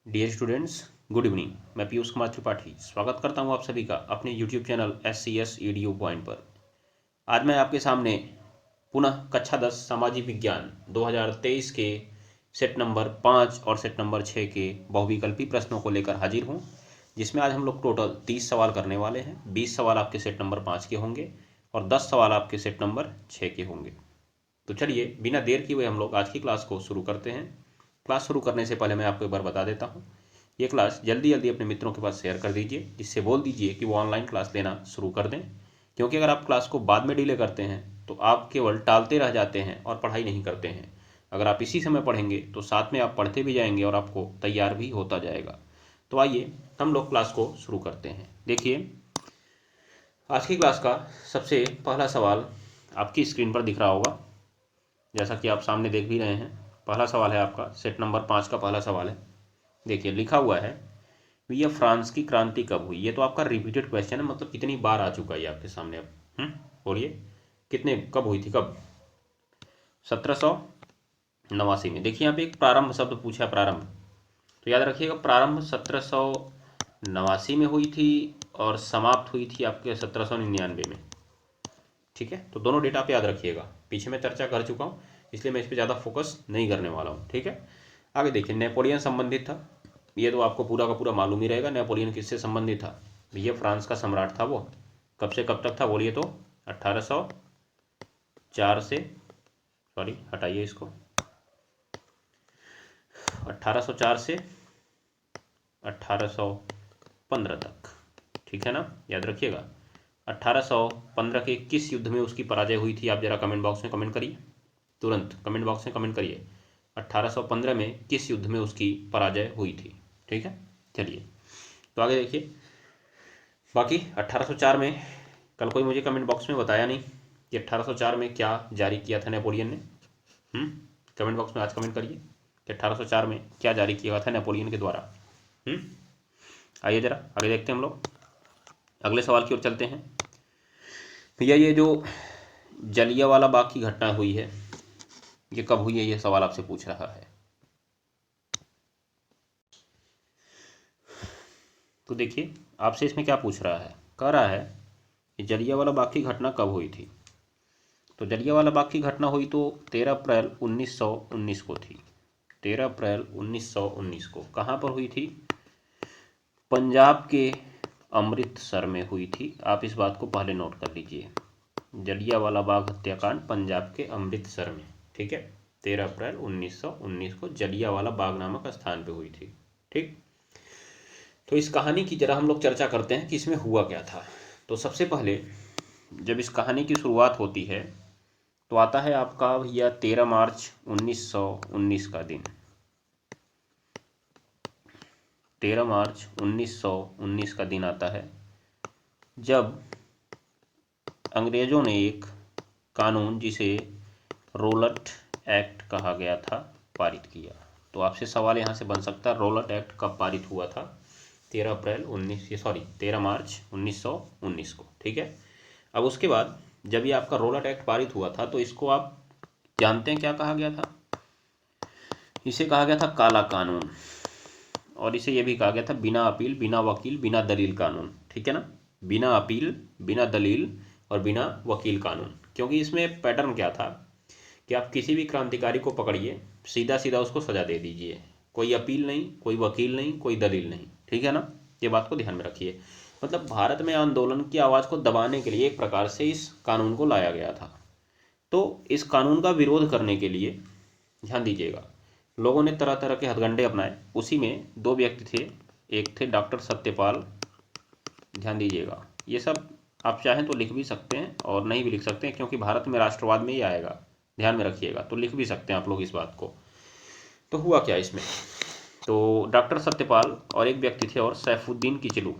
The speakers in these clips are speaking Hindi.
Dear students, good evening. मैं पीयूष कुमार त्रिपाठी स्वागत करता हूं आप सभी का अपने YouTube channel SCS EDU point पर। आज मैं आपके सामने पुनः कक्षा 10 सामाजिक विज्ञान 2023 के सेट नंबर 5 और सेट नंबर 6 के बहुविकल्पी प्रश्नों को लेकर हाजिर हूं, जिसमें आज हम लोग टोटल 30 सवाल करने वाले हैं। 20 सवाल आपके सेट नंबर 5 के होंगे और 10 सवाल आपके सेट नंबर 6 के होंगे। तो चलिए बिना देर किए हुए हम लोग आज की क्लास को शुरू करते हैं। क्लास शुरू करने से पहले मैं आपको एक बार बता देता हूँ, ये क्लास जल्दी जल्दी अपने मित्रों के पास शेयर कर दीजिए, जिससे बोल दीजिए कि वो ऑनलाइन क्लास लेना शुरू कर दें। क्योंकि अगर आप क्लास को बाद में डिले करते हैं तो आप केवल टालते रह जाते हैं और पढ़ाई नहीं करते हैं। अगर आप इसी समय पढ़ेंगे तो साथ में आप पढ़ते भी जाएंगे और आपको तैयार भी होता जाएगा। तो आइए हम लोग क्लास को शुरू करते हैं। देखिए, आज की क्लास का सबसे पहला सवाल आपकी स्क्रीन पर दिख रहा होगा, जैसा कि आप सामने देख भी रहे हैं। पहला सवाल है आपका सेट नंबर 5 का पहला सवाल है। देखिए, लिखा हुआ है यह फ्रांस की क्रांति कब हुई। ये तो आपका रिपीटेड क्वेश्चन है, मतलब कितनी बार आ चुका है ये आपके सामने। अब बोलिए कितने कब हुई थी, कब? 1789 में। देखिए यहाँ पे एक प्रारंभ शब्द पूछा है, प्रारंभ। तो याद रखिएगा, प्रारंभ 1789 में हुई थी और समाप्त हुई थी आपके 1799 में। ठीक है, तो दोनों डेटा आप याद रखिएगा। पीछे मैं चर्चा कर चुका हूँ, इसलिए मैं इस पर ज़्यादा फोकस नहीं करने वाला हूँ। ठीक है, आगे देखिए, नेपोलियन संबंधित था। ये तो आपको पूरा का पूरा मालूम ही रहेगा। नेपोलियन किससे संबंधित था? भैया फ्रांस का सम्राट था वो। कब से कब तक था बोलिए तो? 1804 से, सॉरी हटाइए इसको, 1804 से 1815 तक। ठीक है ना, याद रखिएगा। 1815 के किस युद्ध में उसकी पराजय हुई थी? आप जरा कमेंट बॉक्स में कमेंट करिए, तुरंत कमेंट बॉक्स में कमेंट करिए। 1815 में किस युद्ध में उसकी पराजय हुई थी? ठीक है, चलिए तो आगे देखिए। बाकी 1804 में कल कोई मुझे कमेंट बॉक्स में बताया नहीं कि 1804 में क्या जारी किया था नेपोलियन ने। कमेंट बॉक्स में आज कमेंट करिए कि 1804 में क्या जारी किया था नेपोलियन के द्वारा। आइए जरा आगे देखते हैं हम लोग, अगले सवाल की ओर चलते हैं। भैया ये जो जलियांवाला बाग की घटना हुई है, ये कब हुई है? ये सवाल आपसे पूछ रहा है। तो देखिए, आपसे इसमें क्या पूछ रहा है, कह रहा है कि जलियांवाला बाग की घटना कब हुई थी। तो जलियांवाला बाग की घटना हुई तो 13 अप्रैल 1919 को थी। 13 अप्रैल 1919 को कहाँ पर हुई थी? पंजाब के अमृतसर में हुई थी। आप इस बात को पहले नोट कर लीजिए, जलियांवाला बाग हत्याकांड पंजाब के अमृतसर में। ठीक है, 13 अप्रैल 1919 को जलियांवाला बाग नामक स्थान पे हुई थी। ठीक, तो इस कहानी की जरा हम लोग चर्चा करते हैं कि इसमें हुआ क्या था। तो सबसे पहले जब इस कहानी की शुरुआत होती है तो आता है आपका भैया 13 मार्च 1919 का दिन। 13 मार्च 1919 का दिन आता है जब अंग्रेज़ों ने एक कानून, जिसे रोलट एक्ट कहा गया था, पारित किया। तो आपसे सवाल यहाँ से बन सकता है, रोलट एक्ट कब पारित हुआ था? 13 मार्च 1919 को। ठीक है, अब उसके बाद जब ये आपका रोलट एक्ट पारित हुआ था तो इसको आप जानते हैं क्या कहा गया था? इसे कहा गया था काला कानून, और इसे ये भी कहा गया था बिना अपील, बिना वकील, बिना दलील कानून। ठीक है ना, बिना अपील, बिना दलील और बिना वकील कानून। क्योंकि इसमें पैटर्न क्या था कि आप किसी भी क्रांतिकारी को पकड़िए, सीधा सीधा उसको सजा दे दीजिए, कोई अपील नहीं, कोई वकील नहीं, कोई दलील नहीं। ठीक है ना, ये बात को ध्यान में रखिए। मतलब भारत में आंदोलन की आवाज़ को दबाने के लिए एक प्रकार से इस कानून को लाया गया था। तो इस कानून का विरोध करने के लिए, ध्यान दीजिएगा, लोगों ने तरह तरह के हथकंडे अपनाए। उसी में दो व्यक्ति थे, एक थे डॉक्टर सत्यपाल। ध्यान दीजिएगा, ये सब आप चाहें तो लिख भी सकते हैं और नहीं भी लिख सकते हैं, क्योंकि भारत में राष्ट्रवाद में ही आएगा, ध्यान में रखिएगा। तो लिख भी सकते हैं आप लोग इस बात को। तो हुआ क्या इसमें? तो डॉक्टर सत्यपाल और एक व्यक्ति थे और सैफुद्दीन किचलू,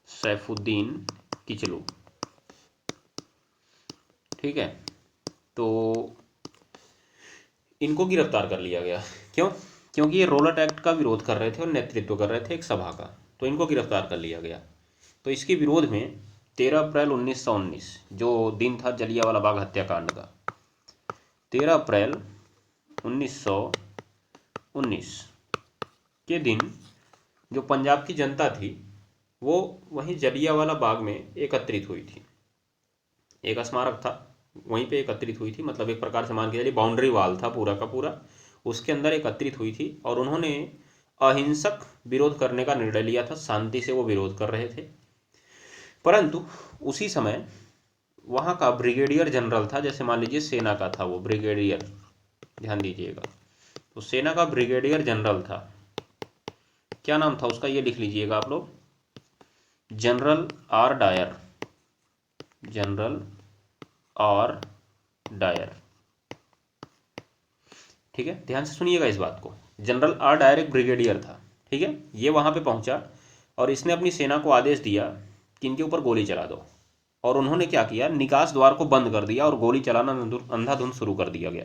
सैफुद्दीन किचलू। ठीक है, तो इनको गिरफ्तार कर लिया गया। क्यों? क्योंकि ये रोलट एक्ट का विरोध कर रहे थे और नेतृत्व कर रहे थे एक सभा का, तो इनको गिरफ्तार कर लिया गया। तो इसके विरोध में 13 अप्रैल 1919 जो दिन था जलियांवाला बाग हत्याकांड का, 13 अप्रैल 1919 के दिन जो पंजाब की जनता थी वो वहीं जलियांवाला बाग में एकत्रित हुई थी। एक स्मारक था, वहीं पे एकत्रित हुई थी, मतलब एक प्रकार से मान के चलिए बाउंड्री वाल था पूरा का पूरा, उसके अंदर एकत्रित हुई थी और उन्होंने अहिंसक विरोध करने का निर्णय लिया था। शांति से वो विरोध कर रहे थे, परंतु उसी समय वहाँ का ब्रिगेडियर जनरल था, जैसे मान लीजिए सेना का था वो ब्रिगेडियर, ध्यान दीजिएगा, तो सेना का ब्रिगेडियर जनरल था, क्या नाम था उसका ये लिख लीजिएगा आप लोग, general R Dyer, general R Dyer. ठीक है, ध्यान से सुनिएगा इस बात को। जनरल आर डायर एक ब्रिगेडियर था, ठीक है। ये वहाँ पे पहुँचा और इसने अपनी सेना को आदेश दिया कि इनके ऊपर गोली चला दो, और उन्होंने क्या किया, निकास द्वार को बंद कर दिया और गोली चलाना अंधाधुंध शुरू कर दिया गया।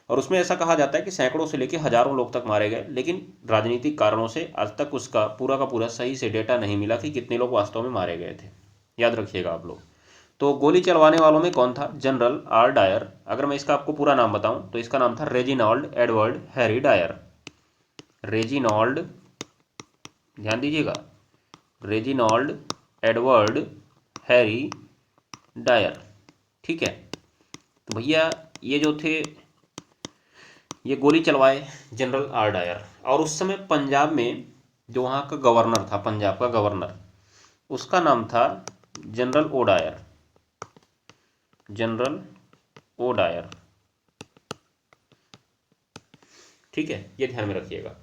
और उसमें ऐसा कहा जाता है कि सैकड़ों से लेकर हजारों लोग तक मारे गए, लेकिन राजनीतिक कारणों से आज तक उसका पूरा का पूरा सही से डेटा नहीं मिला कि कितने लोग वास्तव में मारे गए थे, याद रखिएगा आप लोग। तो गोली चलवाने वालों में कौन था, जनरल आर डायर। अगर मैं इसका आपको पूरा नाम बताऊं तो इसका नाम था Reginald Edward Harry Dyer, Reginald, ध्यान दीजिएगा, रेजिनाल्ड एडवर्ड हैरी डायर। ठीक है, तो भैया ये जो थे ये गोली चलवाए जनरल आर डायर। और उस समय पंजाब में जो वहाँ का गवर्नर था, पंजाब का गवर्नर, उसका नाम था general O Dyer, general O Dyer. ठीक है, ये ध्यान में रखिएगा।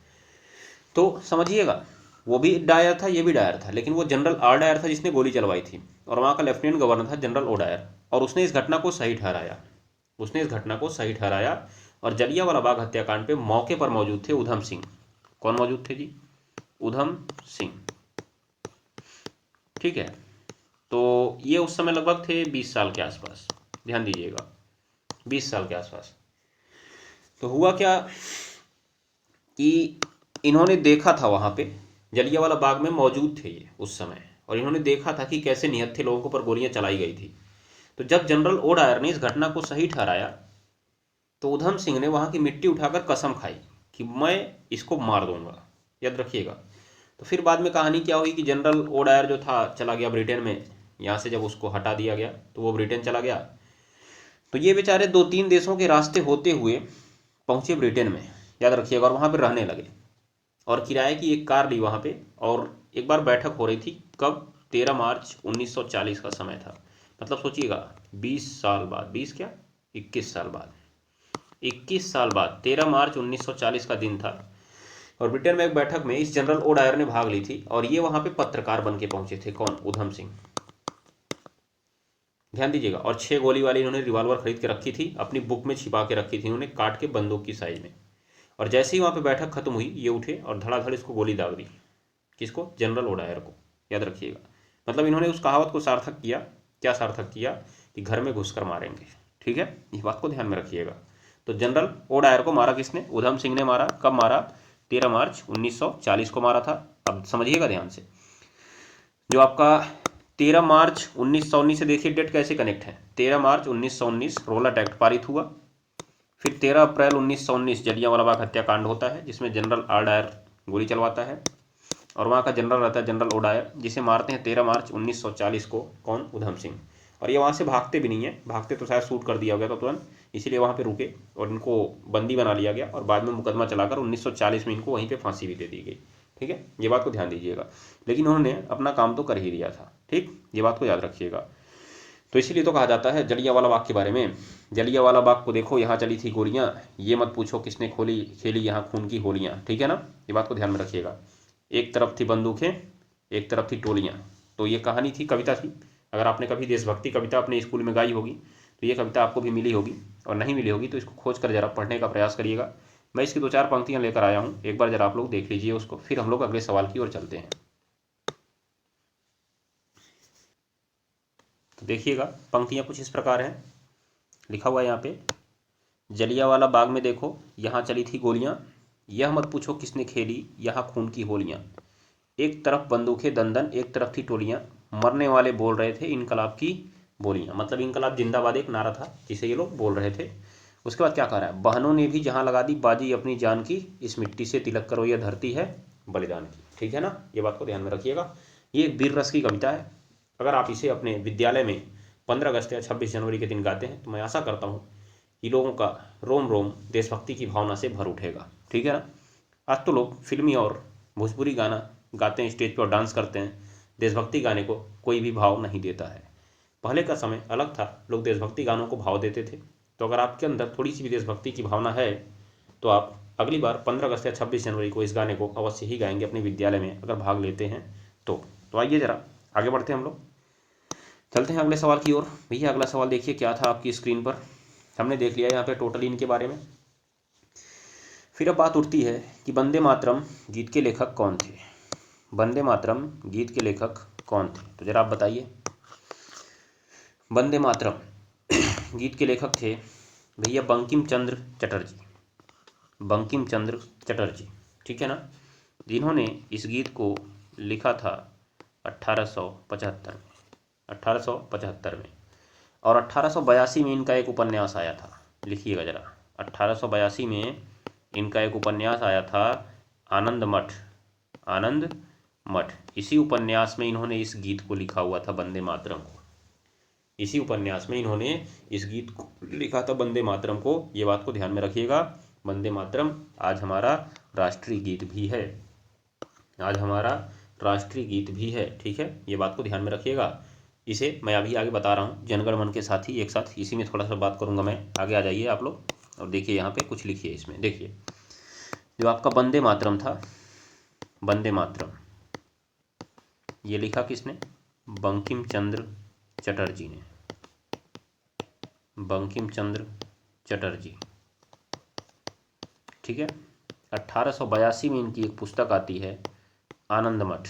तो समझिएगा, वो भी डायर था, ये भी डायर था, लेकिन वो जनरल आर डायर था जिसने गोली चलवाई थी, और वहाँ का लेफ्टिनेंट गवर्नर था जनरल ओ डायर। और उसने इस घटना को सही ठहराया, उसने इस घटना को सही ठहराया। और जलियांवाला बाग हत्याकांड पे मौके पर मौजूद थे उधम सिंह। कौन मौजूद थे जी, उधम सिंह। ठीक है, तो ये उस समय लगभग थे 20 साल के आसपास, ध्यान दीजिएगा 20 साल के आसपास। तो हुआ क्या कि इन्होंने देखा था, वहाँ पे जलियांवाला बाग में मौजूद थे ये उस समय, और इन्होंने देखा था कि कैसे निहत्थे लोगों के ऊपर गोलियां चलाई गई थी। तो जब जनरल ओ डायर ने इस घटना को सही ठहराया तो उधम सिंह ने वहाँ की मिट्टी उठाकर कसम खाई कि मैं इसको मार दूंगा, याद रखिएगा। तो फिर बाद में कहानी क्या हुई कि जनरल ओ डायर जो था चला गया ब्रिटेन में, यहाँ से जब उसको हटा दिया गया तो वो ब्रिटेन चला गया। तो ये बेचारे 2-3 देशों के रास्ते होते हुए पहुँचे ब्रिटेन में, याद रखिएगा, और वहाँ पर रहने लगे। और किराए की एक कार ली वहाँ पे, और एक बार बैठक हो रही थी, कब, 13 मार्च 1940 का समय था। मतलब सोचिएगा 20 साल बाद, 20 क्या 21 साल बाद, 21 साल बाद 13 मार्च 1940 का दिन था। और ब्रिटेन में एक बैठक में इस जनरल ओ डायर ने भाग ली थी, और ये वहाँ पे पत्रकार बन के पहुंचे थे। कौन, उधम सिंह, ध्यान दीजिएगा। और 6 गोली वाली इन्होंने रिवॉल्वर खरीद के रखी थी, अपनी बुक में छिपा के रखी थी इन्होंने, काट के बंदूक की साइज में। और जैसे ही वहाँ पे बैठक खत्म हुई, ये उठे और धड़ाधड़ इसको गोली दाग दी। किसको, जनरल ओ डायर को, याद रखिएगा। मतलब इन्होंने उस कहावत को सार्थक किया, क्या सार्थक किया, कि घर में घुसकर मारेंगे। ठीक है, इस बात को ध्यान में रखिएगा। तो जनरल ओ डायर को मारा किसने, उधम सिंह ने मारा। कब मारा, 13 मार्च 1940 को मारा था। अब समझिएगा ध्यान से, जो आपका 13 मार्च 1919 से देखिए डेट कैसे कनेक्ट है। 13 मार्च 1919 रोलट एक्ट पारित हुआ, फिर 13 अप्रैल 1919 जलियांवाला बाग हत्याकांड होता है, जिसमें जनरल आर डायर गोली चलवाता है, और वहाँ का जनरल रहता है जनरल ओ डायर, जिसे मारते हैं 13 मार्च 1940 को, कौन, उधम सिंह। और ये वहाँ से भागते भी नहीं है, भागते तो शायद शूट कर दिया गया था तुरंत, इसीलिए वहाँ पे रुके और इनको बंदी बना लिया गया, और बाद में मुकदमा चलाकर 1940 में इनको वहीं पे फांसी भी दे दी गई। ठीक है, ये बात को ध्यान दीजिएगा। लेकिन उन्होंने अपना काम तो कर ही दिया था, ठीक, ये बात को याद रखिएगा। तो इसीलिए तो कहा जाता है जलियांवाला बाग के बारे में, जलियांवाला बाग को देखो, यहाँ चली थी गोलियाँ, ये मत पूछो किसने खेली यहाँ खून की होलियाँ। ठीक है ना, ये बात को ध्यान में रखिएगा। एक तरफ थी बंदूकें, एक तरफ थी टोलियाँ। तो ये कहानी थी, कविता थी। अगर आपने कभी देशभक्ति कविता अपने स्कूल में गाई होगी तो ये कविता आपको भी मिली होगी, और नहीं मिली होगी तो इसको खोज कर जरा पढ़ने का प्रयास करिएगा। मैं इसकी 2-4 पंक्तियाँ लेकर आया हूँ, एक बार जरा आप लोग देख लीजिए उसको, फिर हम लोग अगले सवाल की ओर चलते हैं। तो देखिएगा, पंक्तियाँ कुछ इस प्रकार हैं, लिखा हुआ है यहाँ पे, जलियांवाला बाग में देखो यहाँ चली थी गोलियाँ, यह मत पूछो किसने खेली यहाँ खून की होलियाँ। एक तरफ बंदूकें दंदन, एक तरफ थी टोलियाँ, मरने वाले बोल रहे थे इनकलाब की बोलियाँ। मतलब इनकलाब जिंदाबाद एक नारा था जिसे ये लोग बोल रहे थे। उसके बाद क्या कह रहा है, बहनों ने भी जहाँ लगा दी बाजी अपनी जान की, इस मिट्टी से तिलक करो यह धरती है बलिदान की। ठीक है ना, ये बात को ध्यान में रखिएगा। ये वीर रस की कविता है। अगर आप इसे अपने विद्यालय में 15 अगस्त या 26 जनवरी के दिन गाते हैं तो मैं आशा करता हूँ कि लोगों का रोम रोम देशभक्ति की भावना से भर उठेगा। ठीक है ना। आज तो लोग फिल्मी और भोजपुरी गाना गाते हैं, स्टेज पर और डांस करते हैं, देशभक्ति गाने को कोई भी भाव नहीं देता है। पहले का समय अलग था, लोग देशभक्ति गानों को भाव देते थे। तो अगर आपके अंदर थोड़ी सी भी देशभक्ति की भावना है तो आप अगली बार 15 अगस्त या 26 जनवरी को इस गाने को अवश्य ही गाएंगे अपने विद्यालय में, अगर भाग लेते हैं तो आइए ज़रा आगे बढ़ते हैं हम लोग, चलते हैं अगले सवाल की ओर। भैया अगला सवाल देखिए क्या था आपकी स्क्रीन पर। हमने देख लिया यहाँ पे टोटल इनके बारे में। फिर अब बात उठती है कि वंदे मातरम गीत के लेखक कौन थे। वंदे मातरम गीत के लेखक कौन थे, तो जरा आप बताइए। वंदे मातरम गीत के लेखक थे भैया बंकिम चंद्र चटर्जी। बंकिम चंद्र चटर्जी, ठीक है ना, जिन्होंने इस गीत को लिखा था 1875 में और 1882 में इनका एक उपन्यास आया था। लिखिएगा जरा, 1882 में इनका एक उपन्यास आया था आनंद मठ। आनंद मठ, इसी उपन्यास में इन्होंने इस गीत को लिखा हुआ था वंदे मातरम को। इसी उपन्यास में इन्होंने इस गीत को लिखा था वंदे मातरम को। ये बात को ध्यान में रखिएगा। वंदे मातरम आज हमारा राष्ट्रीय गीत भी है। आज हमारा राष्ट्रीय गीत भी है। ठीक है, ये बात को ध्यान में रखिएगा। इसे मैं अभी आगे बता रहा हूँ जनगण मन के साथ ही एक साथ इसी में थोड़ा सा बात करूँगा मैं। आगे आ जाइए आप लोग और देखिए यहाँ पे कुछ लिखिए इसमें। देखिए जो आपका वंदे मातरम था, वंदे मातरम ये लिखा किसने, बंकिम चंद्र चटर्जी ने। बंकिम चंद्र चटर्जी, ठीक है। 1882 में इनकी एक पुस्तक आती है आनंद मठ।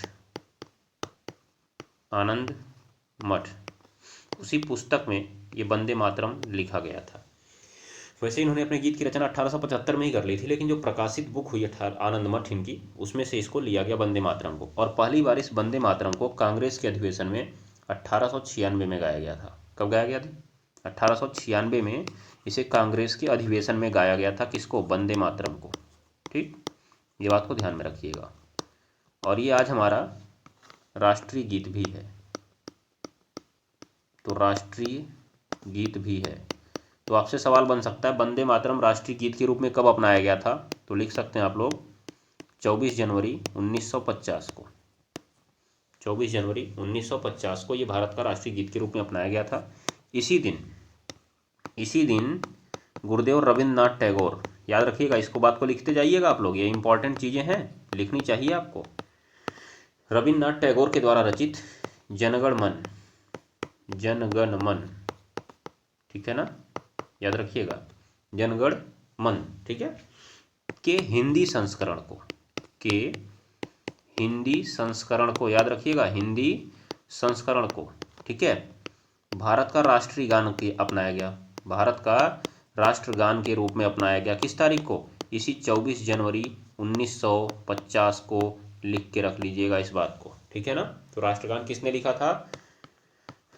आनंद मठ, उसी पुस्तक में ये वंदे मातरम लिखा गया था। वैसे इन्होंने अपने गीत की रचना 1875 में ही कर ली थी, लेकिन जो प्रकाशित बुक हुई आनंद मठ इनकी, उसमें से इसको लिया गया वंदे मातरम को। और पहली बार इस वंदे मातरम को कांग्रेस के अधिवेशन में 1896 में गाया गया था। कब गाया गया था, 1896 में इसे कांग्रेस के अधिवेशन में गाया गया था। किसको, वंदे मातरम को। ठीक, ये बात को ध्यान में रखिएगा। और ये आज हमारा राष्ट्रीय गीत भी है। तो राष्ट्रीय गीत भी है। तो आपसे सवाल बन सकता है वंदे मातरम राष्ट्रीय गीत के रूप में कब अपनाया गया था, तो लिख सकते हैं आप लोग 24 जनवरी 1950 को। 24 जनवरी 1950 को ये भारत का राष्ट्रीय गीत के रूप में अपनाया गया था। इसी दिन गुरुदेव रविंद्रनाथ टैगोर, याद रखिएगा इसको, बात को लिखते जाइएगा आप लोग, ये इंपॉर्टेंट चीज़ें हैं, लिखनी चाहिए आपको। रविंद्रनाथ टैगोर के द्वारा रचित जनगण मन, जनगण मन, ठीक है ना, याद रखिएगा, जनगण मन, ठीक है, के हिंदी संस्करण को याद रखिएगा, हिंदी संस्करण को, ठीक है, भारत का राष्ट्रीय गान के अपनाया गया। भारत का राष्ट्रगान के रूप में अपनाया गया। किस तारीख को, इसी 24 जनवरी 1950 को लिख के रख लीजिएगा इस बात को, ठीक है ना। तो राष्ट्रगान किसने लिखा था,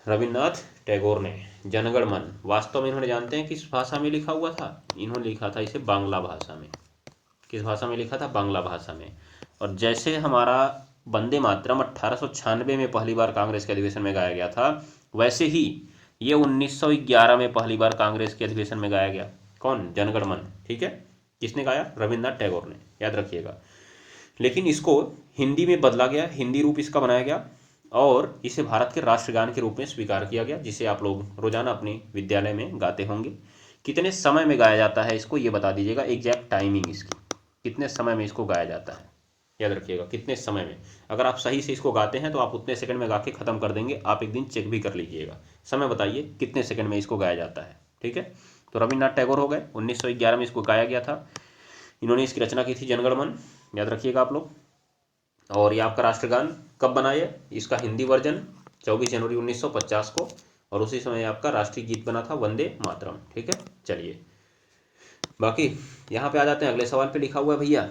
रविन्द्रनाथ टैगोर ने। जनगण मन वास्तव में इन्होंने, जानते हैं किस भाषा में लिखा हुआ था, इन्होंने लिखा था इसे बांग्ला भाषा में। किस भाषा में लिखा था, बांग्ला भाषा में। और जैसे हमारा वंदे मातरम 1896 में पहली बार कांग्रेस के अधिवेशन में गाया गया था, वैसे ही ये 1911 में पहली बार कांग्रेस के अधिवेशन में गाया गया। कौन, जनगण मन, ठीक है, किसने गाया, रविन्द्रनाथ टैगोर ने, याद रखिएगा। लेकिन इसको हिंदी में बदला गया, हिंदी रूप इसका बनाया गया और इसे भारत के राष्ट्रगान के रूप में स्वीकार किया गया, जिसे आप लोग रोजाना अपने विद्यालय में गाते होंगे। कितने समय में गाया जाता है इसको ये बता दीजिएगा, एग्जैक्ट टाइमिंग इसकी, कितने समय में इसको गाया जाता है, याद रखिएगा कितने समय में। अगर आप सही से इसको गाते हैं तो आप उतने सेकंड में गा के ख़त्म कर देंगे। आप एक दिन चेक भी कर लीजिएगा, समय बताइए कितने सेकंड में इसको गाया जाता है, ठीक है। तो रविन्द्रनाथ टैगोर हो गए, 1911 में इसको गाया गया था। इन्होंने इसकी रचना की थी जनगण मन, याद रखिएगा आप लोग। और ये आपका राष्ट्रगान कब बनाया, इसका हिंदी वर्जन 24 जनवरी 1950 को, और उसी समय आपका राष्ट्रीय गीत बना था वंदे मातरम, ठीक है। चलिए बाकी यहाँ पे आ जाते हैं अगले सवाल पे। लिखा हुआ है भैया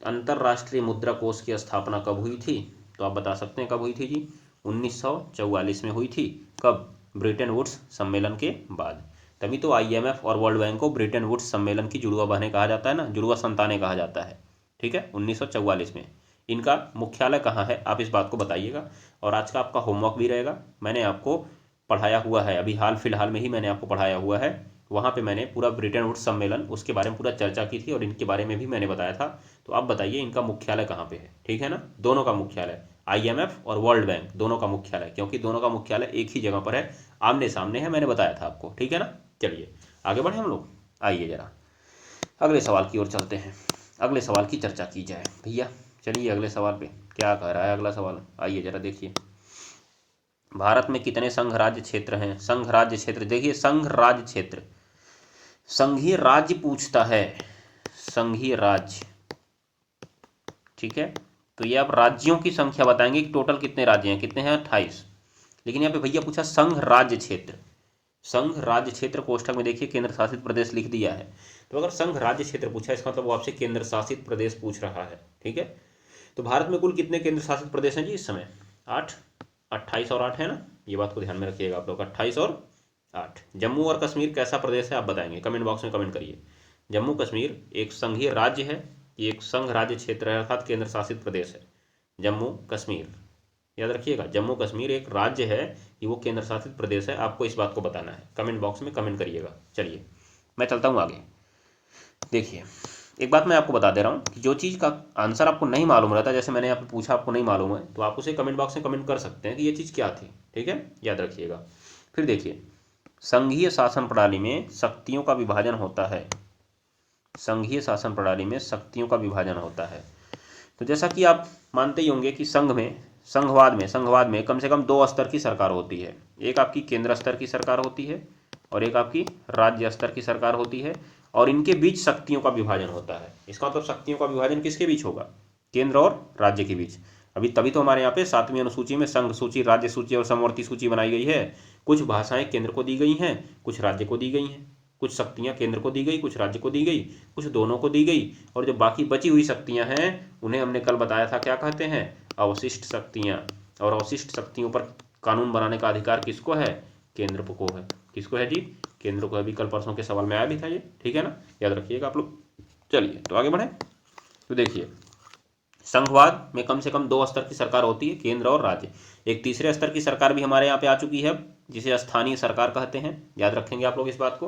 अंतर्राष्ट्रीय मुद्रा कोष की स्थापना कब हुई थी, तो आप बता सकते हैं कब हुई थी जी, 1944 में हुई थी। कब, ब्रिटेन वुड्स सम्मेलन के बाद। तभी तो IMF और वर्ल्ड बैंक को ब्रिटेन वुड्स सम्मेलन की जुड़वा बहनें कहा जाता है ना, जुड़वा संतानें कहा जाता है। ठीक है, 1944 में। इनका मुख्यालय कहाँ है, आप इस बात को बताइएगा। और आज का आपका होमवर्क भी रहेगा, मैंने आपको पढ़ाया हुआ है, अभी हाल फिलहाल में ही मैंने आपको पढ़ाया हुआ है। वहाँ पे मैंने पूरा ब्रिटेन वुड्स सम्मेलन उसके बारे में पूरा चर्चा की थी और इनके बारे में भी मैंने बताया था। तो आप बताइए इनका मुख्यालय कहाँ पे है। ठीक है ना, दोनों का मुख्यालय, IMF और वर्ल्ड बैंक दोनों का मुख्यालय, क्योंकि दोनों का मुख्यालय एक ही जगह पर है, आमने सामने है, मैंने बताया था आपको। ठीक है ना, चलिए आगे बढ़े हम लोग। आइए जरा अगले सवाल की ओर चलते हैं, अगले सवाल की चर्चा की जाए भैया। चलिए अगले सवाल पे क्या कह रहा है अगला सवाल, आइए जरा देखिए। भारत में कितने संघ राज्य क्षेत्र हैं? संघ राज्य क्षेत्र देखिए, संघ राज्य क्षेत्र, संघीय राज्य पूछता है, संघीय राज्य। ठीक है, तो ये आप राज्यों की संख्या बताएंगे कि टोटल कितने राज्य हैं, कितने हैं 28। लेकिन यहाँ पे भैया पूछा संघ राज्य क्षेत्र, संघ राज्य क्षेत्र कोष्ठक में देखिए केंद्र शासित प्रदेश लिख दिया है। तो अगर संघ राज्य क्षेत्र पूछा इसका मतलब वो आपसे केंद्र शासित प्रदेश पूछ रहा है। ठीक है, तो भारत में कुल कितने केंद्र शासित प्रदेश हैं जी इस समय? 8, 28 और 8 है ना, ये बात को ध्यान में रखिएगा आप लोग, 28 और 8। जम्मू और कश्मीर कैसा प्रदेश है आप बताएंगे, कमेंट बॉक्स में कमेंट करिए। जम्मू कश्मीर एक संघीय राज्य है, ये एक संघ राज्य क्षेत्र है अर्थात केंद्र शासित प्रदेश है जम्मू कश्मीर। याद रखिएगा, जम्मू कश्मीर एक राज्य है कि वो केंद्र शासित प्रदेश है, आपको इस बात को बताना है, कमेंट बॉक्स में कमेंट करिएगा। चलिए मैं चलता हूँ आगे। देखिए एक बात मैं आपको बता दे रहा हूँ कि जो चीज़ का आंसर आपको नहीं मालूम रहता, जैसे मैंने यहाँ पे पूछा आपको नहीं मालूम है, तो आप उसे कमेंट बॉक्स में कमेंट कर सकते हैं कि ये चीज़ क्या थी। ठीक है, याद रखिएगा। फिर देखिए, संघीय शासन प्रणाली में शक्तियों का विभाजन होता है, संघीय शासन प्रणाली में शक्तियों का विभाजन होता है। तो जैसा कि आप मानते ही होंगे कि संघवाद में कम से कम 2 स्तर की सरकार होती है, एक आपकी केंद्र स्तर की सरकार होती है और एक आपकी राज्य स्तर की सरकार होती है, और इनके बीच शक्तियों का विभाजन होता है। इसका मतलब शक्तियों का विभाजन किसके बीच होगा? केंद्र और राज्य के बीच। अभी तभी तो हमारे यहाँ पे 7वीं अनुसूची में संघ सूची, राज्य सूची और समवर्ती सूची बनाई गई है। कुछ भाषाएं केंद्र को दी गई हैं, कुछ राज्य को दी गई हैं, कुछ शक्तियां केंद्र को दी गई, कुछ राज्य को दी गई, कुछ दोनों को दी गई, और जो बाकी बची हुई शक्तियां हैं उन्हें हमने कल बताया था क्या कहते हैं? अवशिष्ट शक्तियां। और अवशिष्ट शक्तियों पर कानून बनाने का अधिकार किसको है? केंद्र को है। किसको है जी? केंद्र को है। अभी कल परसों के सवाल में आया भी था ये। ठीक है ना, याद रखिएगा आप लोग। चलिए तो आगे बढ़े। तो देखिए, संघवाद में कम से कम 2 स्तर की सरकार होती है, केंद्र और राज्य। एक तीसरे स्तर की सरकार भी हमारे यहाँ पे आ चुकी है, जिसे स्थानीय सरकार कहते हैं। याद रखेंगे आप लोग इस बात को।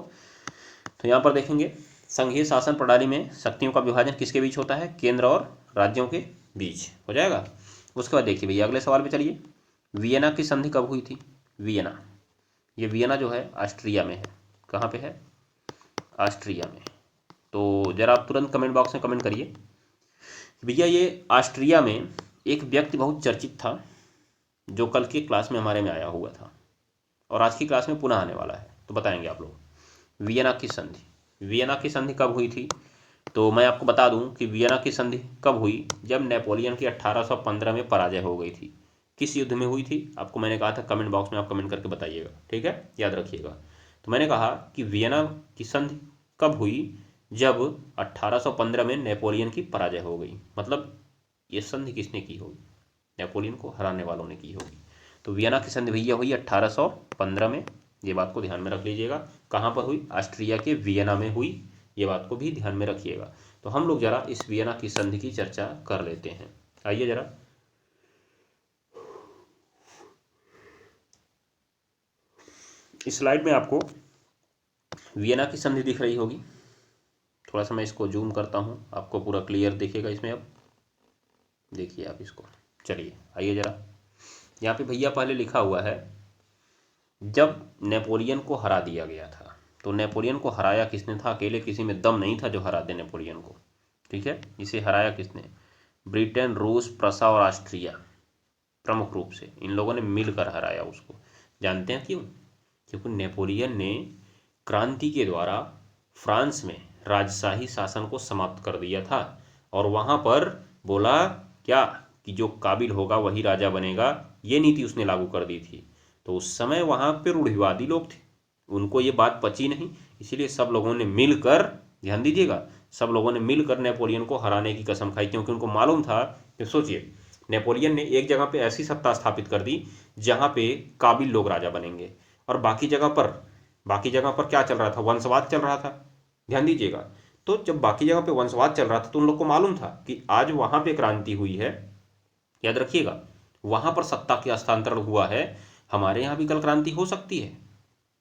तो यहाँ पर देखेंगे, संघीय शासन प्रणाली में शक्तियों का विभाजन किसके बीच होता है? केंद्र और राज्यों के बीच हो जाएगा। उसके बाद देखिए भैया अगले सवाल पे चलिए। वियना की संधि कब हुई थी? वियना, ये वियना जो है ऑस्ट्रिया में है। कहाँ पे है? ऑस्ट्रिया में। तो जरा आप तुरंत कमेंट बॉक्स में कमेंट करिए भैया ये ऑस्ट्रिया में एक व्यक्ति बहुत चर्चित था, जो कल की क्लास में हमारे में आया हुआ था और आज की क्लास में पुनः आने वाला है। तो बताएंगे आप लोग। वियना की संधि, वियना की संधि कब हुई थी? तो मैं आपको बता दूं कि वियना की संधि कब हुई, जब नेपोलियन की 1815 में पराजय हो गई थी। किस युद्ध में हुई थी? आपको मैंने कहा था कमेंट बॉक्स में आप कमेंट करके बताइएगा। ठीक है, याद रखिएगा। तो मैंने कहा कि वियना की संधि कब हुई? जब 1815 में नेपोलियन की पराजय हो गई। मतलब ये संधि किसने की होगी? नेपोलियन को हराने वालों ने की होगी। तो वियना की संधि भैया हुई 1815 में, ये बात को ध्यान में रख लीजिएगा। कहाँ पर हुई? ऑस्ट्रिया के वियना में हुई, ये बात को भी ध्यान में रखिएगा। तो हम लोग जरा इस वियना की संधि की चर्चा कर लेते हैं। आइए जरा, इस स्लाइड में आपको वियना की संधि दिख रही होगी। थोड़ा सा मैं इसको जूम करता हूँ, आपको पूरा क्लियर दिखेगा इसमें। अब देखिए आप इसको। चलिए आइए जरा, यहाँ पे भैया पहले लिखा हुआ है जब नेपोलियन को हरा दिया गया था। तो नेपोलियन को हराया किसने था? अकेले किसी में दम नहीं था जो हरा दे नेपोलियन को। ठीक है, इसे हराया किसने? ब्रिटेन, रूस, प्रसा और ऑस्ट्रिया, प्रमुख रूप से इन लोगों ने मिलकर हराया उसको। जानते हैं क्यों? क्योंकि नेपोलियन ने क्रांति के द्वारा फ्रांस में राजशाही शासन को समाप्त कर दिया था और वहाँ पर बोला क्या कि जो काबिल होगा वही राजा बनेगा, ये नीति उसने लागू कर दी थी। तो उस समय वहाँ पे रूढ़िवादी लोग थे, उनको ये बात पची नहीं, इसीलिए सब लोगों ने मिलकर, ध्यान दीजिएगा, सब लोगों ने मिलकर नेपोलियन को हराने की कसम खाई। क्योंकि उनको मालूम था कि सोचिए, नेपोलियन ने एक जगह पे ऐसी सत्ता स्थापित कर दी जहाँ पे काबिल लोग राजा बनेंगे और बाकी जगह पर बाकी जगह पर क्या चल रहा था, वंशवाद चल रहा था, ध्यान दीजिएगा। तो जब बाकी जगह पे वंशवाद चल रहा था तो उन लोग को मालूम था कि आज वहां पे क्रांति हुई है, याद रखिएगा, वहां पर सत्ता के हस्तांतरण हुआ है, हमारे यहाँ भी कल क्रांति हो सकती है,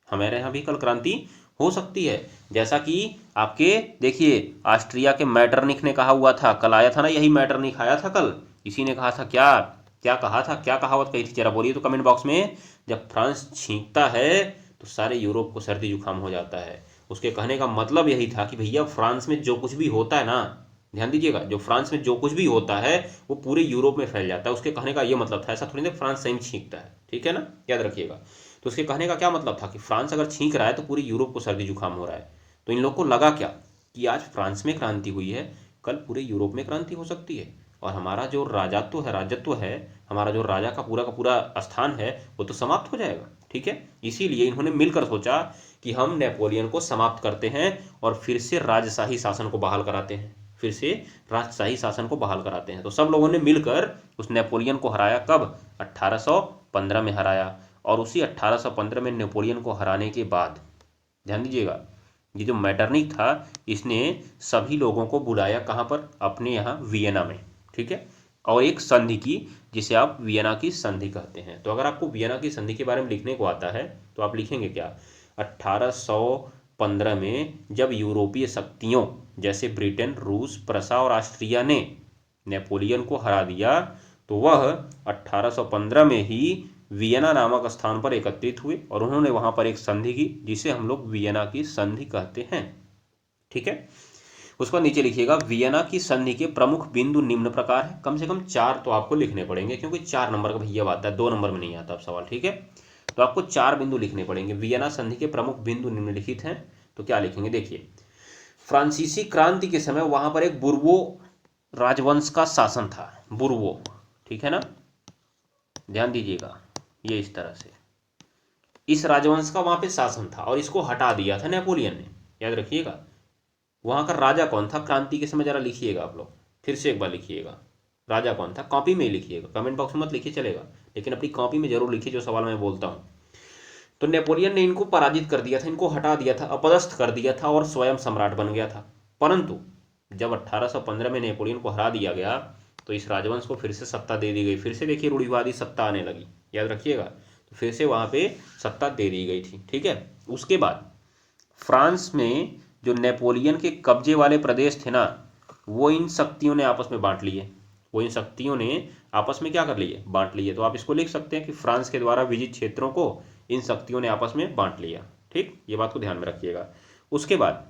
हमारे यहाँ भी कल क्रांति हो सकती है। जैसा कि आपके देखिए ऑस्ट्रिया के मैटरनिख ने कहा हुआ था, कल आया था ना, यही मैटरनिख आया था कल, इसी ने कहा था, क्या क्या कहा था, क्या कहावत कही थी, जरा बोलिए तो कमेंट बॉक्स में। जब फ्रांस छींकता है तो सारे यूरोप को सर्दी जुकाम हो जाता है। उसके कहने का मतलब यही था कि भैया फ्रांस में जो कुछ भी होता है ना, ध्यान दीजिएगा, जो फ्रांस में जो कुछ भी होता है वो पूरे यूरोप में फैल जाता है। उसके कहने का ये मतलब था, ऐसा थोड़ी ना फ्रांस सही में छींकता है, ठीक है ना, याद रखिएगा। तो उसके कहने का क्या मतलब था कि फ्रांस अगर छींक रहा है तो पूरी यूरोप को सर्दी जुकाम हो रहा है। तो इन लोग को लगा क्या कि आज फ्रांस में क्रांति हुई है, कल पूरे यूरोप में क्रांति हो सकती है, और हमारा जो राजत्व है, हमारा जो राजा का पूरा स्थान है वो तो समाप्त हो जाएगा, ठीक है। इसीलिए इन्होंने मिलकर सोचा कि हम नेपोलियन को समाप्त करते हैं और फिर से राजशाही शासन को बहाल कराते हैं, फिर से राजशाही शासन को बहाल कराते हैं। तो सब लोगों ने मिलकर उस नेपोलियन को हराया, कब, 1815 में हराया। और उसी 1815 में नेपोलियन को हराने के बाद, ध्यान दीजिएगा, ये जो मैटरनिख था इसने सभी लोगों को बुलाया, कहाँ पर, अपने यहाँ वियना में, ठीक है, और एक संधि की, जिसे आप वियना की संधि कहते हैं। तो अगर आपको वियना की संधि के बारे में लिखने को आता है तो आप लिखेंगे क्या, 1815 में जब यूरोपीय शक्तियों जैसे ब्रिटेन, रूस, प्रसा और ऑस्ट्रिया ने नेपोलियन को हरा दिया, तो वह 1815 में ही वियना नामक स्थान पर एकत्रित हुए और उन्होंने वहां पर एक संधि की, जिसे हम लोग वियना की संधि कहते हैं, ठीक है। उसको नीचे लिखिएगा, वियना की संधि के प्रमुख बिंदु निम्न प्रकार है। कम से कम 4 तो आपको लिखने पड़ेंगे, क्योंकि 4 नंबर का भैया आता है, 2 नंबर में नहीं आता अब सवाल, ठीक है। तो आपको 4 बिंदु लिखने पड़ेंगे। वियना संधि के प्रमुख बिंदु निम्नलिखित हैं, तो क्या लिखेंगे, देखिए, फ्रांसीसी क्रांति के समय वहां पर एक बुर्बो राजवंश का शासन था, बुर्बो, ठीक है ना, ध्यान दीजिएगा, ये इस तरह से इस राजवंश का वहां पे शासन था और इसको हटा दिया था नेपोलियन ने, याद रखिएगा। वहां का राजा कौन था क्रांति के समय, जरा लिखिएगा आप लोग, फिर से एक बार लिखिएगा, राजा कौन था, कॉपी में ही लिखिएगा, कमेंट बॉक्स में मत लिखिए चलेगा, लेकिन अपनी कॉपी में जरूर लिखिए जो सवाल मैं बोलता हूँ। तो नेपोलियन ने इनको पराजित कर दिया था, इनको हटा दिया था, अपदस्थ कर दिया था और स्वयं सम्राट बन गया था। परंतु जब 1815 में नेपोलियन को हरा दिया गया तो इस राजवंश को फिर से सत्ता दे दी गई, फिर से देखिए रूढ़िवादी सत्ता आने लगी, याद रखिएगा। तो फिर से वहां पे सत्ता दे दी गई थी, ठीक है। उसके बाद फ्रांस में जो नेपोलियन के कब्जे वाले प्रदेश थे ना, वो इन शक्तियों ने आपस में बांट लिए, वो इन शक्तियों ने आपस में क्या कर लिए, बांट लिए। तो आप इसको लिख सकते हैं कि फ्रांस के द्वारा विजित क्षेत्रों को इन शक्तियों ने आपस में बांट लिया, ठीक, ये बात को ध्यान में रखिएगा। उसके बाद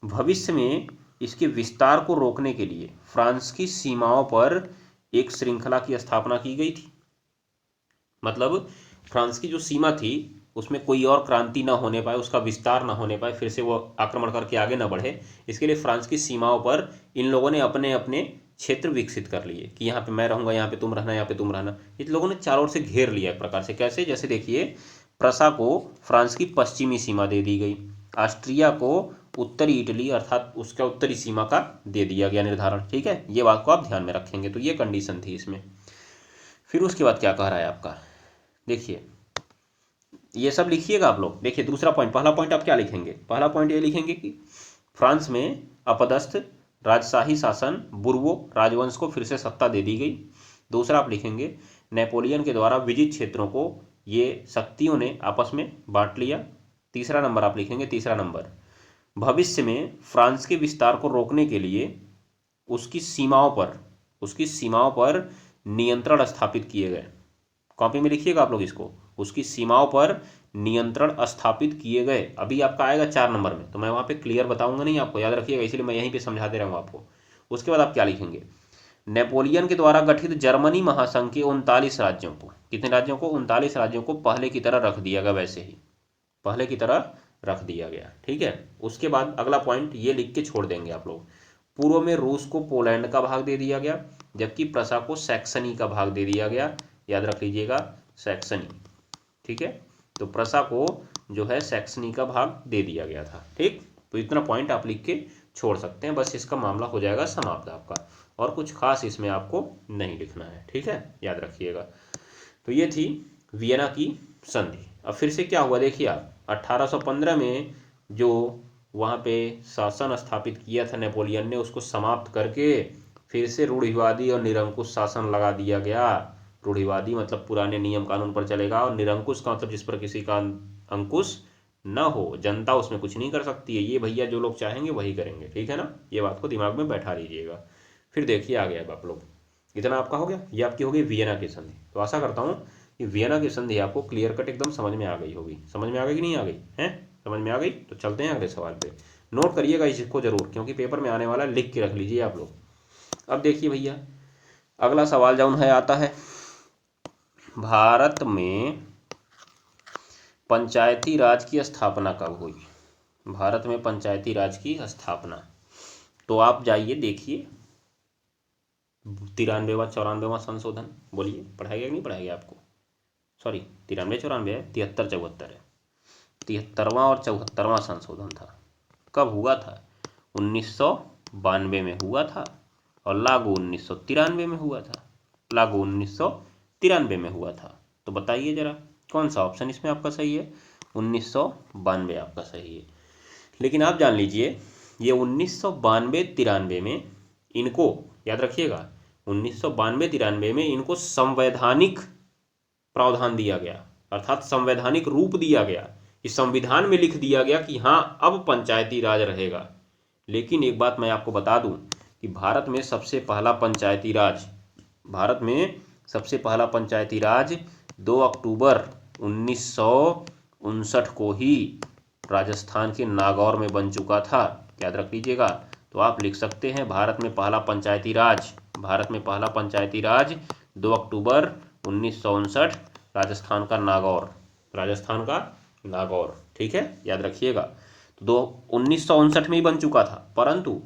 भविष्य में इसके विस्तार को रोकने के लिए फ्रांस की सीमाओं पर एक श्रृंखला की स्थापना की गई थी। मतलब फ्रांस की जो सीमा थी उसमें कोई और क्रांति ना होने पाए, उसका विस्तार ना होने पाए, फिर से वो आक्रमण करके आगे ना बढ़े, इसके लिए फ्रांस की सीमाओं पर इन लोगों ने अपने अपने क्षेत्र विकसित कर लिए कि यहाँ पे मैं रहूंगा, यहाँ पे तुम रहना, यहाँ पे तुम रहना। इन लोगों ने चारों ओर से घेर लिया एक प्रकार से, कैसे, जैसे देखिए, प्रसा को फ्रांस की पश्चिमी सीमा दे दी गई, ऑस्ट्रिया को उत्तरी इटली अर्थात उसका उत्तरी सीमा का दे दिया गया निर्धारण, ठीक है। ये बात को आप ध्यान में रखेंगे। तो ये कंडीशन थी इसमें। फिर उसके बाद क्या कह रहा है आपका, देखिए, ये सब लिखिएगा आप लोग। देखिए दूसरा पॉइंट, पहला पॉइंट आप क्या लिखेंगे, पहला पॉइंट ये लिखेंगे कि फ्रांस में अपदस्थ राजशाही शासन बुर्बो राजवंश को फिर से सत्ता दे दी गई। दूसरा आप लिखेंगे नेपोलियन के द्वारा विजित क्षेत्रों को ये शक्तियों ने आपस में बांट लिया। तीसरा नंबर आप लिखेंगे, तीसरा नंबर, भविष्य में फ्रांस के विस्तार को रोकने के लिए उसकी सीमाओं पर नियंत्रण स्थापित किए गए। कॉपी में लिखिएगा आप लोग इसको, उसकी सीमाओं पर नियंत्रण स्थापित किए गए। अभी आपका आएगा 4 नंबर में, तो मैं वहां पे क्लियर बताऊंगा नहीं आपको, याद रखिएगा, इसलिए मैं यहीं पे समझा दे रहा हूँ आपको। उसके बाद आप क्या लिखेंगे, नेपोलियन के द्वारा गठित जर्मनी महासंघ के 39 राज्यों को, कितने राज्यों को, 39 राज्यों को पहले की तरह रख दिया गया, वैसे ही पहले की तरह रख दिया गया, ठीक है। उसके बाद अगला पॉइंट ये लिख के छोड़ देंगे आप लोग, पूर्व में रूस को पोलैंड का भाग दे दिया गया, जबकि प्रसा को सैक्सनी का भाग दे दिया गया, याद रख लीजिएगा, सैक्सनी, ठीक है। तो प्रसा को जो है सैक्सनी का भाग दे दिया गया था, ठीक। तो इतना पॉइंट आप लिख के छोड़ सकते हैं, बस इसका मामला हो जाएगा समाप्त आपका, और कुछ खास इसमें आपको नहीं लिखना है, ठीक है, याद रखिएगा। तो ये थी वियना की संधि। अब फिर से क्या हुआ देखिए आप, 1815 में जो वहाँ पे शासन स्थापित किया था नेपोलियन ने, उसको समाप्त करके फिर से रूढ़िवादी और निरंकुश शासन लगा दिया गया। रूढ़िवादी मतलब पुराने नियम कानून पर चलेगा, और निरंकुश का मतलब जिस पर किसी का अंकुश न हो, जनता उसमें कुछ नहीं कर सकती है। ये भैया जो लोग चाहेंगे वही करेंगे, ठीक है ना, ये बात को दिमाग में बैठा लीजिएगा। फिर देखिए आ गया अब आप लोग, इतना आपका हो गया। ये आपकी हो गई वियना की संधि। तो आशा करता हूँ कि वियना की संधि आपको क्लियर कट एकदम समझ में आ गई होगी। समझ में आ गई कि नहीं आ गई है? समझ में आ गई। तो चलते हैं अगले सवाल पे। नोट करिएगा इसको जरूर, क्योंकि पेपर में आने वाला, लिख के रख लीजिए आप लोग। अब देखिए भैया, अगला सवाल जौन है आता है, भारत में पंचायती राज की स्थापना कब हुई? भारत में पंचायती राज की स्थापना, तो आप जाइए देखिए 93वां 94वां संशोधन। बोलिए पढ़ाएगा कि नहीं पढ़ाएगा आपको? सॉरी 93 94 है, 73 74 है। 73वां और 74वां संशोधन था। कब हुआ था? 1992 में हुआ था, और लागू 1993 में हुआ था। लागू 1993 में हुआ था। तो बताइए जरा कौन सा ऑप्शन इसमें आपका सही है? 1992 आपका सही है। लेकिन आप जान लीजिए, ये 1992-93 में इनको याद रखिएगा, 1992-93 में इनको संवैधानिक प्रावधान दिया गया, अर्थात संवैधानिक रूप दिया गया। इस संविधान में लिख दिया गया कि हाँ अब पंचायती राज रहेगा। लेकिन एक बात मैं आपको बता दूं कि भारत में सबसे पहला पंचायती राज 2 अक्टूबर 1959 को ही राजस्थान के नागौर में बन चुका था। याद रख लीजिएगा। तो आप लिख सकते हैं भारत में पहला पंचायती राज 2 अक्टूबर 1959, राजस्थान का नागौर। ठीक है, याद रखिएगा। तो 1959 में ही बन चुका था, परंतु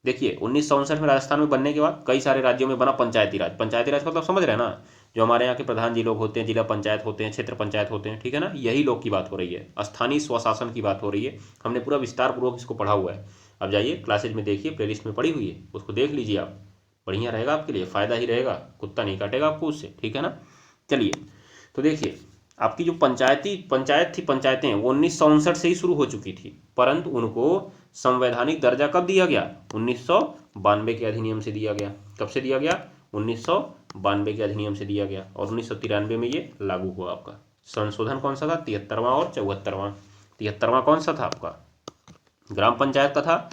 देखिए 1959 में राजस्थान में बनने के बाद कई सारे राज्यों में बना पंचायती राज। पंचायती राज मतलब समझ रहे हैं ना, जो हमारे यहाँ के प्रधान जी लोग होते हैं, जिला पंचायत होते हैं, क्षेत्र पंचायत होते हैं, ठीक है ना, यही लोग की बात हो रही है, स्थानीय स्वशासन की बात हो रही है। हमने पूरा विस्तार पूर्वक इसको पढ़ा हुआ है। अब जाइए क्लासेज में देखिए, प्लेलिस्ट में पड़ी हुई है, उसको देख लीजिए आप, बढ़िया रहेगा आपके लिए, फ़ायदा ही रहेगा, कुत्ता नहीं काटेगा आपको उससे, ठीक है ना। चलिए तो देखिए, आपकी जो पंचायतें वो 1959 से ही शुरू हो चुकी थी, परंतु उनको संवैधानिक दर्जा कब दिया गया? 1992 के अधिनियम से दिया गया। कब से दिया गया? 1992 के अधिनियम से दिया गया, और 1993 में ये लागू हुआ। आपका संशोधन कौन सा था? 73वां और 74वां। 73वां कौन सा था आपका? ग्राम पंचायत का था,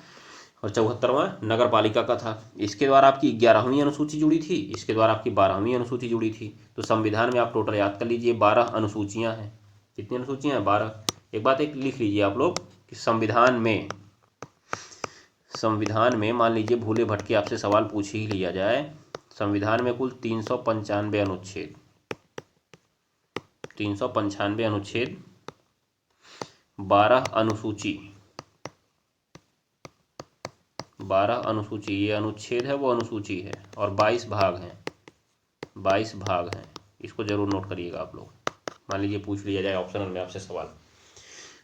और 74वां नगर पालिका का था। इसके द्वारा आपकी 11वीं अनुसूची जुड़ी थी, इसके द्वारा आपकी 12वीं अनुसूची जुड़ी थी। तो संविधान में आप टोटल याद कर लीजिए 12 अनुसूचियां हैं। कितनी अनुसूचियां हैं? 12। एक बात एक लिख लीजिए आप लोग कि संविधान में मान लीजिए भूले भटके आपसे सवाल पूछ ही लिया जाए, संविधान में कुल 395 अनुच्छेद, 12 अनुसूची, ये अनुच्छेद है वो अनुसूची है, और 22 भाग हैं। इसको जरूर नोट करिएगा आप लोग, मान लीजिए पूछ लिया जाए ऑप्शनल में आपसे सवाल।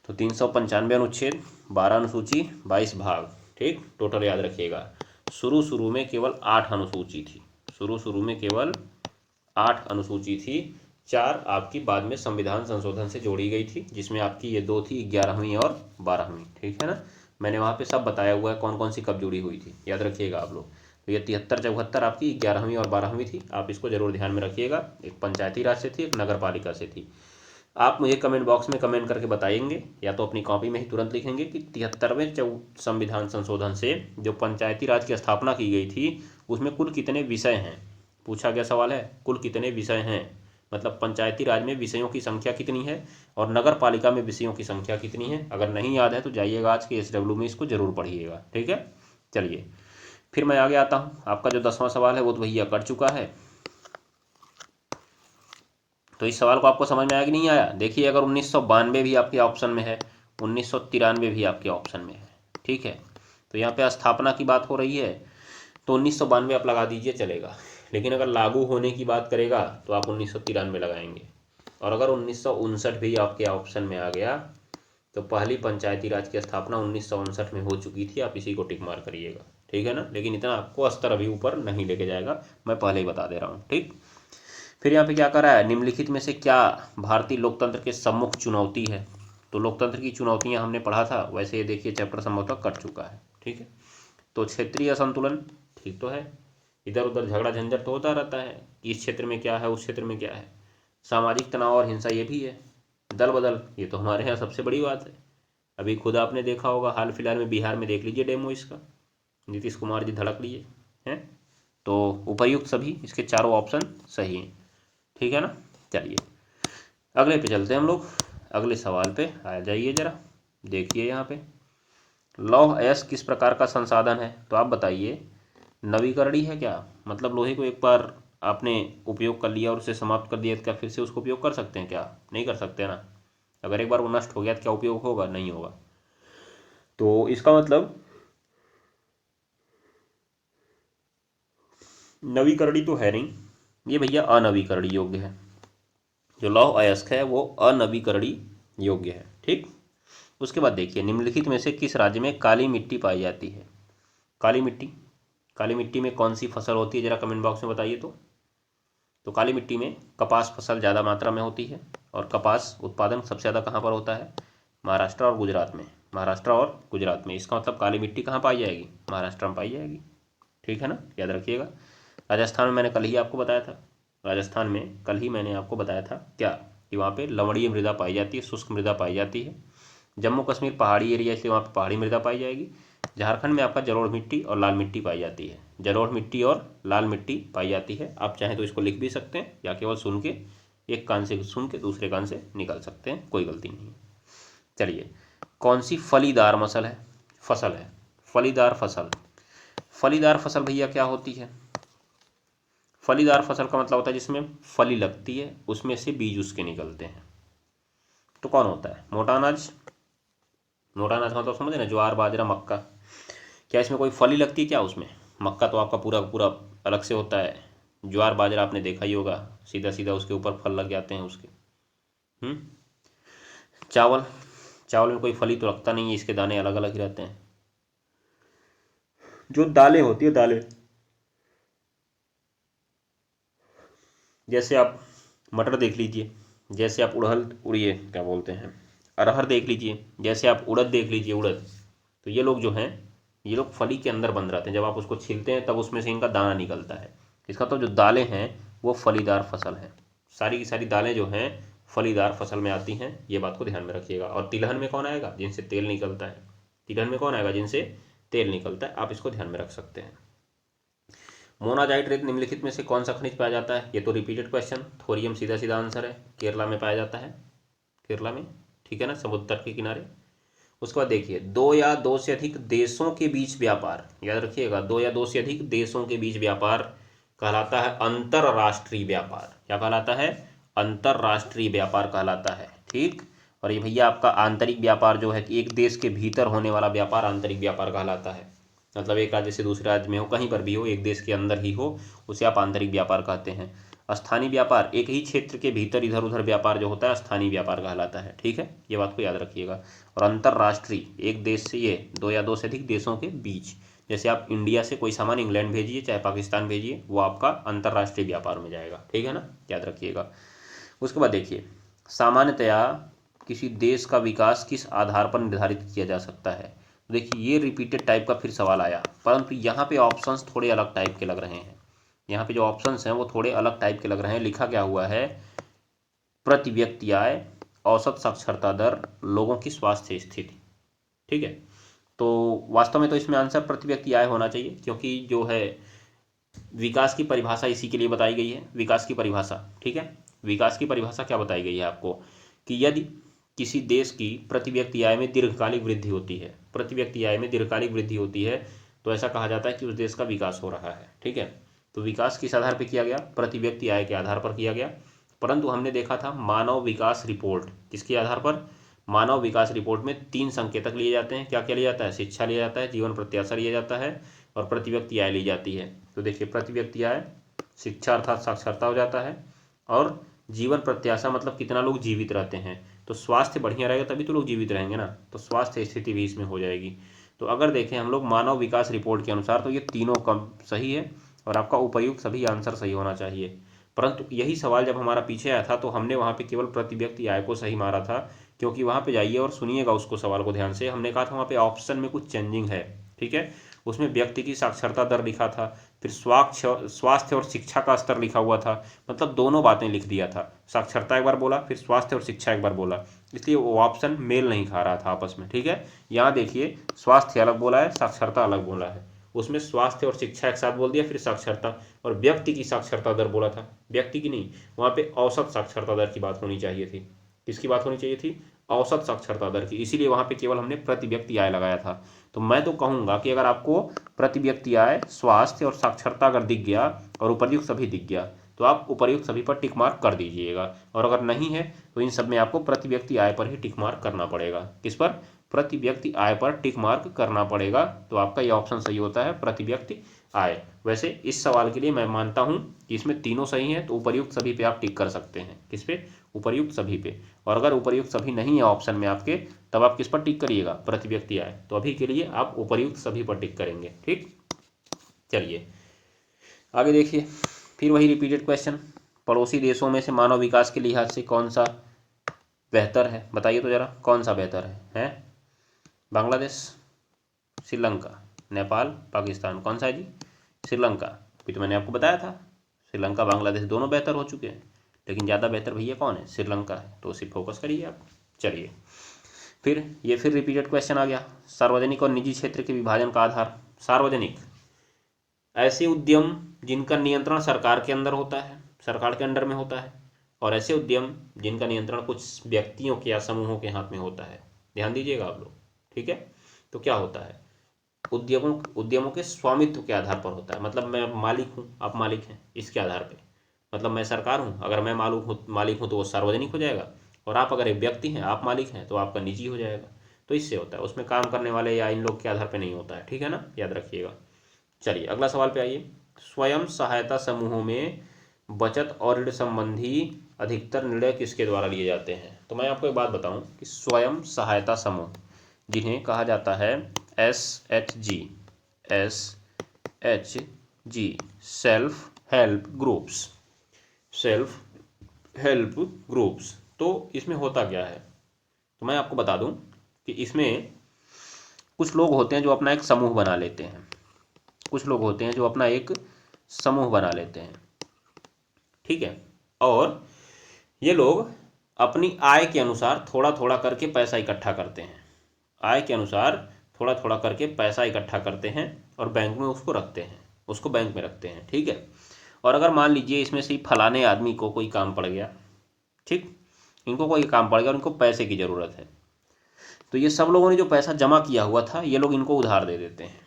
तो 395 अनुच्छेद, 12 अनुसूची, 22 भाग, ठीक, टोटल याद रखिएगा। शुरू में केवल 8 अनुसूची थी, 4 आपकी बाद में संविधान संशोधन से जोड़ी गई थी, जिसमें आपकी ये 2 थी, 11वीं और 12वीं, ठीक है ना। मैंने वहाँ पे सब बताया हुआ है कौन कौन सी कब जुड़ी हुई थी, याद रखिएगा आप लोग। तो ये 73 74 आपकी 11वीं और 12वीं थी, आप इसको जरूर ध्यान में रखिएगा। एक पंचायती राज से थी, एक नगर पालिका से थी। आप मुझे कमेंट बॉक्स में कमेंट करके बताएंगे, या तो अपनी कॉपी में ही तुरंत लिखेंगे कि 73वें संविधान संशोधन से जो पंचायती राज की स्थापना की गई थी, उसमें कुल कितने विषय हैं। पूछा गया सवाल है, कुल कितने विषय हैं, मतलब पंचायती राज में विषयों की संख्या कितनी है, और नगर पालिका में विषयों की संख्या कितनी है। अगर नहीं याद है तो जाइएगा आज के SW में, इसको जरूर पढ़िएगा, ठीक है। चलिए फिर मैं आगे आता हूँ। आपका जो 10वां सवाल है वो तो भैया कर चुका है। तो इस सवाल को आपको समझ में आया कि नहीं आया? देखिए, अगर 1992 भी आपके ऑप्शन में है, 1993 भी आपके ऑप्शन में है, ठीक है। तो यहाँ पे स्थापना की बात हो रही है, तो 1992 आप लगा दीजिए, चलेगा। लेकिन अगर लागू होने की बात करेगा तो आप 1993 लगाएंगे। और अगर 1959 भी आपके ऑप्शन में आ गया, तो पहली पंचायती राज की स्थापना 1959 में हो चुकी थी, आप इसी को टिक मार करिएगा, ठीक है ना। लेकिन इतना आपको स्तर अभी ऊपर नहीं लेके जाएगा, मैं पहले ही बता दे रहा हूँ, ठीक। फिर यहाँ पे क्या करा है, निम्नलिखित में से क्या भारतीय लोकतंत्र के सम्मुख चुनौती है? तो लोकतंत्र की चुनौतियां हमने पढ़ा था, वैसे ये देखिए चैप्टर संभवतः कट चुका है। ठीक है, तो क्षेत्रीय असंतुलन ठीक तो है, इधर उधर झगड़ा झंझट तो होता रहता है कि इस क्षेत्र में क्या है उस क्षेत्र में क्या है। सामाजिक तनाव और हिंसा ये भी है। दल बदल ये तो हमारे यहाँ सबसे बड़ी बात है। अभी खुद आपने देखा होगा, हाल फिलहाल में बिहार में देख लीजिए डेमो इसका, नीतीश कुमार जी धड़क लिए हैं। तो उपर्युक्त सभी इसके चारों ऑप्शन सही हैं। ठीक है ना। चलिए अगले पे चलते हैं हम लोग। अगले सवाल पे आ जाइए जरा, देखिए यहाँ पे लौह अयस्क किस प्रकार का संसाधन है। तो आप बताइए, नवीकरणीय है क्या, मतलब लोहे को एक बार आपने उपयोग कर लिया और उसे समाप्त कर दिया तो क्या फिर से उसको उपयोग कर सकते हैं, क्या नहीं कर सकते ना। अगर एक बार वो नष्ट हो गया तो क्या उपयोग होगा, नहीं होगा। तो इसका मतलब नवीकरणीय तो है नहीं, ये भैया अनवीकरणीय योग्य है। जो लौह अयस्क है वो अनवीकरणीय योग्य है। ठीक, उसके बाद देखिए निम्नलिखित में से किस राज्य में काली मिट्टी पाई जाती है। काली मिट्टी, काली मिट्टी में कौन सी फसल होती है, जरा कमेंट बॉक्स में बताइए। तो काली मिट्टी में कपास फसल ज़्यादा मात्रा में होती है, और कपास उत्पादन सबसे ज़्यादा कहाँ पर होता है, महाराष्ट्र और गुजरात में। महाराष्ट्र और गुजरात में, इसका मतलब काली मिट्टी कहाँ पाई जाएगी, महाराष्ट्र में पाई जाएगी। ठीक है ना, याद रखिएगा। राजस्थान में मैंने कल ही आपको बताया था, राजस्थान में कल ही मैंने आपको बताया था क्या, कि वहाँ पे लवणीय मृदा पाई जाती है, शुष्क मृदा पाई जाती है। जम्मू कश्मीर पहाड़ी एरिया, इसलिए वहाँ पे पहाड़ी मृदा पाई जाएगी। झारखंड में आपका जलोढ़ मिट्टी और लाल मिट्टी पाई जाती है, जलोढ़ मिट्टी और लाल मिट्टी पाई जाती है। आप चाहें तो इसको लिख भी सकते हैं, या केवल सुन के, एक कान से सुन के दूसरे कान से निकाल सकते हैं, कोई गलती नहीं है। चलिए, कौन सी फलीदार फसल है, फलीदार फसल। फलीदार फसल भैया क्या होती है, फलीदार फसल का मतलब होता है जिसमें फली लगती है, उसमें से बीज उसके निकलते हैं। तो कौन होता है, मोटा अनाज। मोटा अनाज मतलब समझे ना, ज्वार बाजरा मक्का। क्या इसमें कोई फली लगती है क्या उसमें, मक्का तो आपका पूरा पूरा अलग से होता है, ज्वार बाजरा आपने देखा ही होगा, सीधा सीधा उसके ऊपर फल लग जाते हैं उसके। चावल, चावल में कोई फली तो लगता नहीं है, इसके दाने अलग अलग ही रहते हैं। जो दालें होती है, दालें जैसे आप मटर देख लीजिए, जैसे आप उड़हल उड़िए क्या बोलते हैं, अरहर देख लीजिए, जैसे आप उड़द देख लीजिए, उड़द। तो ये लोग जो हैं, ये लोग फली के अंदर बंद रहते हैं, जब आप उसको छीलते हैं तब उसमें से इनका दाना निकलता है। इसका तो जो दालें हैं वो फलीदार फसल हैं, सारी की सारी दालें जो हैं फलीदार फसल में आती हैं, ये बात को ध्यान में रखिएगा। और तिलहन में कौन आएगा, जिनसे तेल निकलता है, तिलहन में कौन आएगा, जिनसे तेल निकलता है, आप इसको ध्यान में रख सकते हैं। मोनाजाइट रेत निम्नलिखित में से कौन सा खनिज पाया जाता है, ये तो रिपीटेड क्वेश्चन, थोरियम सीधा सीधा आंसर है, केरला में पाया जाता है, केरला में। ठीक है ना, समुद्र तट के किनारे। उसके बाद देखिए, दो या दो से अधिक देशों के बीच व्यापार, याद रखिएगा, दो या दो से अधिक देशों के बीच व्यापार कहलाता है अंतरराष्ट्रीय व्यापार। क्या कहलाता है, अंतरराष्ट्रीय व्यापार कहलाता है। ठीक, और ये भैया आपका आंतरिक व्यापार जो है कि एक देश के भीतर होने वाला व्यापार आंतरिक व्यापार कहलाता है। मतलब एक राज्य से दूसरे राज्य में हो, कहीं पर भी हो, एक देश के अंदर ही हो, उसे आप आंतरिक व्यापार कहते हैं। स्थानीय व्यापार, एक ही क्षेत्र के भीतर इधर उधर व्यापार जो होता है स्थानीय व्यापार कहलाता है। ठीक है, ये बात को याद रखिएगा। और अंतरराष्ट्रीय, एक देश से, ये दो या दो से अधिक देशों के बीच, जैसे आप इंडिया से कोई सामान इंग्लैंड भेजिए चाहे पाकिस्तान भेजिए, वो आपका अंतरराष्ट्रीय व्यापार में जाएगा। ठीक है ना, याद रखिएगा। उसके बाद देखिए, सामान्यतया किसी देश का विकास किस आधार पर निर्धारित किया जा सकता है। तो देखिए ये रिपीटेड टाइप का फिर सवाल आया, परंतु यहाँ पे ऑप्शंस थोड़े अलग टाइप के लग रहे हैं। यहाँ पे जो ऑप्शंस हैं वो थोड़े अलग टाइप के लग रहे हैं। लिखा क्या हुआ है, प्रति व्यक्ति आय, औसत साक्षरता दर, लोगों की स्वास्थ्य स्थिति। ठीक है, तो वास्तव में तो इसमें आंसर प्रति व्यक्ति आय होना चाहिए, क्योंकि जो है विकास की परिभाषा इसी के लिए बताई गई है, विकास की परिभाषा। ठीक है, विकास की परिभाषा क्या बताई गई है आपको, कि यदि किसी देश की प्रति व्यक्ति आय में दीर्घकालिक वृद्धि होती है, प्रति व्यक्ति आय में दीर्घकालिक वृद्धि होती है, तो ऐसा कहा जाता है कि उस देश का विकास हो रहा है। ठीक है, तो विकास किस आधार पर किया गया, प्रति व्यक्ति आय के आधार पर किया गया। परंतु हमने देखा था मानव विकास रिपोर्ट, किसके आधार पर, मानव विकास रिपोर्ट में 3 संकेतक लिए जाते हैं। क्या क्या लिया जाता है, शिक्षा लिया जाता है, जीवन प्रत्याशा लिया जाता है, और प्रति व्यक्ति आय ली जाती है। तो देखिए, प्रति व्यक्ति आय, शिक्षा अर्थात साक्षरता हो जाता है, और जीवन प्रत्याशा मतलब कितना लोग जीवित रहते हैं। तो स्वास्थ्य बढ़िया रहेगा तभी तो लोग जीवित रहेंगे ना, तो स्वास्थ्य स्थिति भी इसमें हो जाएगी। तो अगर देखें हम लोग मानव विकास रिपोर्ट के अनुसार, तो ये तीनों कम सही है, और आपका उपयुक्त सभी आंसर सही होना चाहिए। परंतु यही सवाल जब हमारा पीछे आया था तो हमने वहाँ पे केवल प्रति व्यक्ति आय को सही मारा था, क्योंकि वहाँ पे जाइए और सुनिएगा उसको सवाल को ध्यान से। हमने कहा था वहाँ पे ऑप्शन में कुछ चेंजिंग है, ठीक है। उसमें व्यक्ति की साक्षरता दर लिखा था, फिर स्वास्थ्य और शिक्षा का स्तर लिखा हुआ था, मतलब दोनों बातें लिख दिया था। साक्षरता एक बार बोला, फिर स्वास्थ्य और शिक्षा एक बार बोला, इसलिए वो ऑप्शन मेल नहीं खा रहा था आपस में, ठीक है। यहाँ देखिए स्वास्थ्य अलग बोला है, साक्षरता अलग बोला है, उसमें स्वास्थ्य और शिक्षा एक साथ बोल दिया, फिर साक्षरता, और व्यक्ति की साक्षरता दर बोला था, व्यक्ति की नहीं, वहाँ पे औसत साक्षरता दर की बात होनी चाहिए थी। किसकी बात होनी चाहिए थी? औसत साक्षरता दर की, इसीलिए वहाँ पे केवल हमने प्रति व्यक्ति आय लगाया था। तो मैं तो कहूँगा कि अगर आपको प्रति व्यक्ति आय, स्वास्थ्य और साक्षरता अगर दिख गया और उपर्युक्त सभी दिख गया तो आप उपर्युक्त सभी पर टिक मार्क कर दीजिएगा, और अगर नहीं है तो इन सब में आपको प्रति व्यक्ति आय पर ही टिक मार्क करना पड़ेगा। किस पर? प्रति व्यक्ति आय पर टिक मार्क करना पड़ेगा। तो आपका ये ऑप्शन सही होता है, प्रति व्यक्ति आय। वैसे इस सवाल के लिए मैं मानता हूँ कि इसमें तीनों सही हैं, तो उपर्युक्त सभी पे आप टिक कर सकते हैं। किस पे? उपर्युक्त सभी पे। और अगर उपर्युक्त सभी नहीं है ऑप्शन में आपके, तब आप किस पर टिक करिएगा? प्रति व्यक्ति आय। तो अभी के लिए आप उपर्युक्त सभी पर टिक करेंगे, ठीक। चलिए आगे देखिए, फिर वही रिपीटेड क्वेश्चन, पड़ोसी देशों में से मानव विकास के लिहाज से कौन सा बेहतर है? बताइए तो जरा, कौन सा बेहतर है? बांग्लादेश, श्रीलंका, नेपाल, पाकिस्तान, कौन सा है जी? श्रीलंका। अभी तो मैंने आपको बताया था श्रीलंका बांग्लादेश दोनों बेहतर हो चुके हैं, लेकिन ज़्यादा बेहतर भैया कौन है? श्रीलंका है। तो उसी फोकस करिए आप। चलिए फिर रिपीटेड क्वेश्चन आ गया, सार्वजनिक और निजी क्षेत्र के विभाजन का आधार। सार्वजनिक ऐसे उद्यम जिनका नियंत्रण सरकार के अंदर होता है, सरकार के अंडर में होता है, और ऐसे उद्यम जिनका नियंत्रण कुछ व्यक्तियों के या समूहों के हाथ में होता है। ध्यान दीजिएगा आप लोग, ठीक है। तो क्या होता है? उद्यमों के स्वामित्व के आधार पर होता है, मतलब मैं मालिक हूँ, आप मालिक हैं, इसके आधार पे। मतलब मैं सरकार हूँ, अगर मैं मालिक हूँ तो वो सार्वजनिक हो जाएगा, और आप अगर एक व्यक्ति हैं, आप मालिक हैं, तो आपका निजी हो जाएगा। तो इससे होता है, उसमें काम करने वाले या इन लोग के आधार पर नहीं होता है, ठीक है ना, याद रखिएगा। चलिए अगला सवाल पे आइए, स्वयं सहायता समूहों में बचत और ऋण संबंधी अधिकतर निर्णय किसके द्वारा लिए जाते हैं? तो मैं आपको एक बात बताऊं कि स्वयं सहायता समूह, जिन्हें कहा जाता है SHG, सेल्फ हेल्प ग्रुप्स, तो इसमें होता क्या है? तो मैं आपको बता दूं कि इसमें कुछ लोग होते हैं जो अपना एक समूह बना लेते हैं, कुछ लोग होते हैं जो अपना एक समूह बना लेते हैं, ठीक है। और ये लोग अपनी आय के अनुसार थोड़ा थोड़ा करके पैसा इकट्ठा करते हैं, आय के अनुसार थोड़ा थोड़ा करके पैसा इकट्ठा करते हैं और बैंक में उसको रखते हैं, उसको बैंक में रखते हैं, ठीक है। और अगर मान लीजिए इसमें से फलाने आदमी को कोई काम पड़ गया, ठीक, इनको कोई काम पड़ गया और इनको पैसे की ज़रूरत है, तो ये सब लोगों ने जो पैसा जमा किया हुआ था ये लोग इनको उधार दे देते हैं,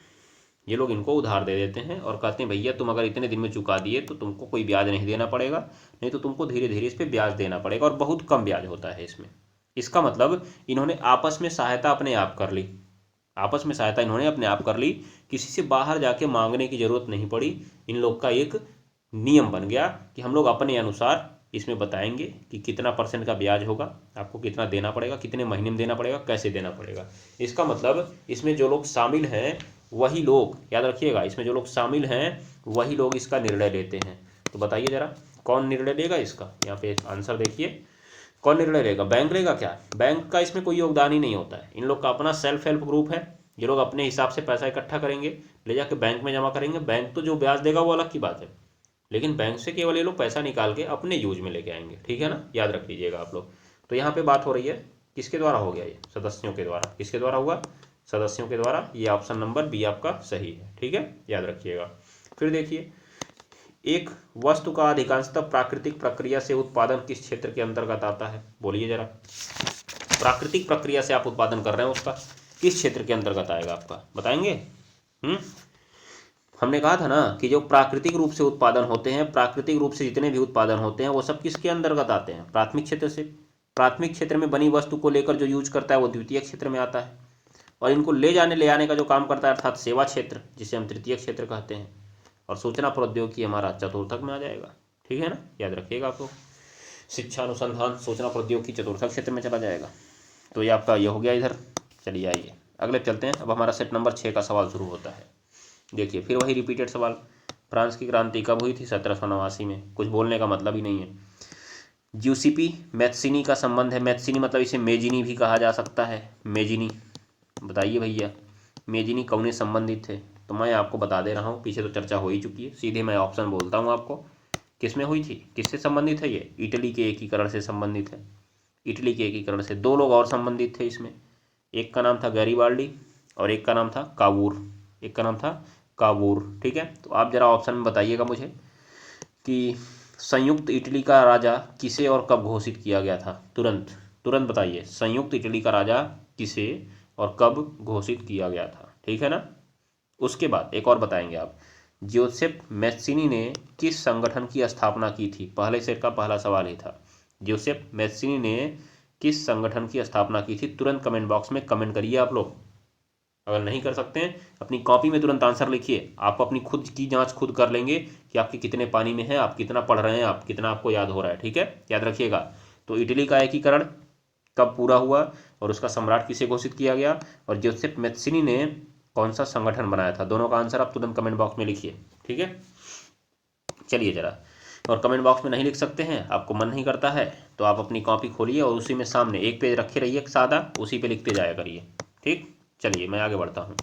ये लोग इनको उधार दे देते हैं और कहते हैं भैया तुम अगर इतने दिन में चुका दिए तो तुमको कोई ब्याज नहीं देना पड़ेगा, नहीं तो तुमको धीरे धीरे इस पर ब्याज देना पड़ेगा, और बहुत कम ब्याज होता है इसमें। इसका मतलब इन्होंने आपस में सहायता अपने आप कर ली, आपस में सहायता इन्होंने अपने आप कर ली, किसी से बाहर जाके मांगने की ज़रूरत नहीं पड़ी। इन लोग का एक नियम बन गया कि हम लोग अपने अनुसार इसमें बताएंगे कि कितना % का ब्याज होगा, आपको कितना देना पड़ेगा, कितने महीने में देना पड़ेगा, कैसे देना पड़ेगा। इसका मतलब इसमें जो लोग शामिल हैं वही लोग, याद रखिएगा, इसमें जो लोग शामिल हैं वही लोग इसका निर्णय लेते हैं। तो बताइए ज़रा कौन निर्णय लेगा इसका? यहाँ पे आंसर देखिए, कौन निर्णय लेगा? बैंक लेगा क्या? बैंक का इसमें कोई योगदान ही नहीं होता है, इन लोग का अपना सेल्फ हेल्प ग्रुप है, ये लोग अपने हिसाब से पैसा इकट्ठा करेंगे, ले जाके बैंक में जमा करेंगे, बैंक तो जो ब्याज देगा वो अलग की बात है, लेकिन बैंक से केवल ये लोग पैसा निकाल के अपने यूज में लेके आएंगे, ठीक है ना, याद रख लीजिएगा आप लोग। तो यहाँ पे बात हो रही है किसके द्वारा हो गया? ये सदस्यों के द्वारा। किसके द्वारा हुआ? सदस्यों के द्वारा। ये ऑप्शन नंबर बी आपका सही है, ठीक है, याद रखिएगा। फिर देखिए, एक वस्तु का अधिकांशतः प्राकृतिक प्रक्रिया से उत्पादन किस क्षेत्र के अंतर्गत आता है? बोलिए जरा, प्राकृतिक प्रक्रिया से आप उत्पादन कर रहे हैं उसका किस क्षेत्र के अंतर्गत आएगा आपका? बताएंगे? हमने कहा था ना कि जो प्राकृतिक रूप से उत्पादन होते हैं, प्राकृतिक रूप से जितने भी उत्पादन होते हैं वो सब किसके अंतर्गत आते हैं? प्राथमिक क्षेत्र से। प्राथमिक क्षेत्र में बनी वस्तु को लेकर जो यूज करता है वो द्वितीय क्षेत्र में आता है, और इनको ले आने का जो काम करता है अर्थात सेवा क्षेत्र, जिसे हम तृतीय क्षेत्र कहते हैं, और सूचना प्रौद्योगिकी हमारा चतुर्थक में आ जाएगा, ठीक है ना, याद रखिएगा आपको। शिक्षा अनुसंधान सूचना प्रौद्योगिकी चतुर्थक क्षेत्र में चला जाएगा। तो ये आपका ये हो गया इधर। चलिए आइए अगले चलते हैं। अब हमारा सेट नंबर 6 का सवाल शुरू होता है। देखिए फिर वही रिपीटेड सवाल, फ्रांस की क्रांति कब हुई थी? 1789 में। कुछ बोलने का मतलब ही नहीं है। ज्यूसिपी मैथ्सिनी का संबंध है। मैथ्सिनी मतलब इसे मेजिनी भी कहा जा सकता है। मेजिनी, बताइए भैया मेजिनी कौन संबंधित थे? तो मैं आपको बता दे रहा हूँ, पीछे तो चर्चा हो ही चुकी है। सीधे मैं ऑप्शन बोलता हूँ आपको, किसमें हुई थी, किससे संबंधित है ये? इटली के एकीकरण से संबंधित है। इटली के एकीकरण से। दो लोग और संबंधित थे इसमें, एक का नाम था गैरीबाल्डी और एक का नाम था कावूर। एक का नाम था कावूर, ठीक है। तो आप जरा ऑप्शन में बताइएगा मुझे कि संयुक्त इटली का राजा किसे और कब घोषित किया गया था? तुरंत तुरंत बताइए, संयुक्त इटली का राजा किसे और कब घोषित किया गया था, ठीक है ना। उसके बाद एक और बताएंगे आप, जोसेफ मैथ्सिनी ने किस संगठन की स्थापना की थी? पहले सेट का पहला सवाल ही था, जोसेफ मैथ्सिनी ने किस संगठन की स्थापना की थी? तुरंत कमेंट बॉक्स में कमेंट करिए आप लोग। अगर नहीं कर सकते हैं अपनी कॉपी में तुरंत आंसर लिखिए। आप अपनी खुद की जांच खुद कर लेंगे कि आपके कितने पानी में है, आप कितना पढ़ रहे हैं, आप कितना आपको याद हो रहा है, ठीक है, याद रखिएगा। तो इटली का एकीकरण कब पूरा हुआ और उसका सम्राट किसे घोषित किया गया, और जोसेफ मैथ्सिनी ने कौन सा संगठन बनाया था? दोनों का आंसर आप तुरंत कमेंट बॉक्स में लिखिए, ठीक है। चलिए जरा, और कमेंट बॉक्स में नहीं लिख सकते हैं, आपको मन नहीं करता है, तो आप अपनी कॉपी खोलिए और उसी में सामने एक पेज रखे रहिए सादा, उसी पे लिखते जाया करिए, ठीक। चलिए मैं आगे बढ़ता हूँ।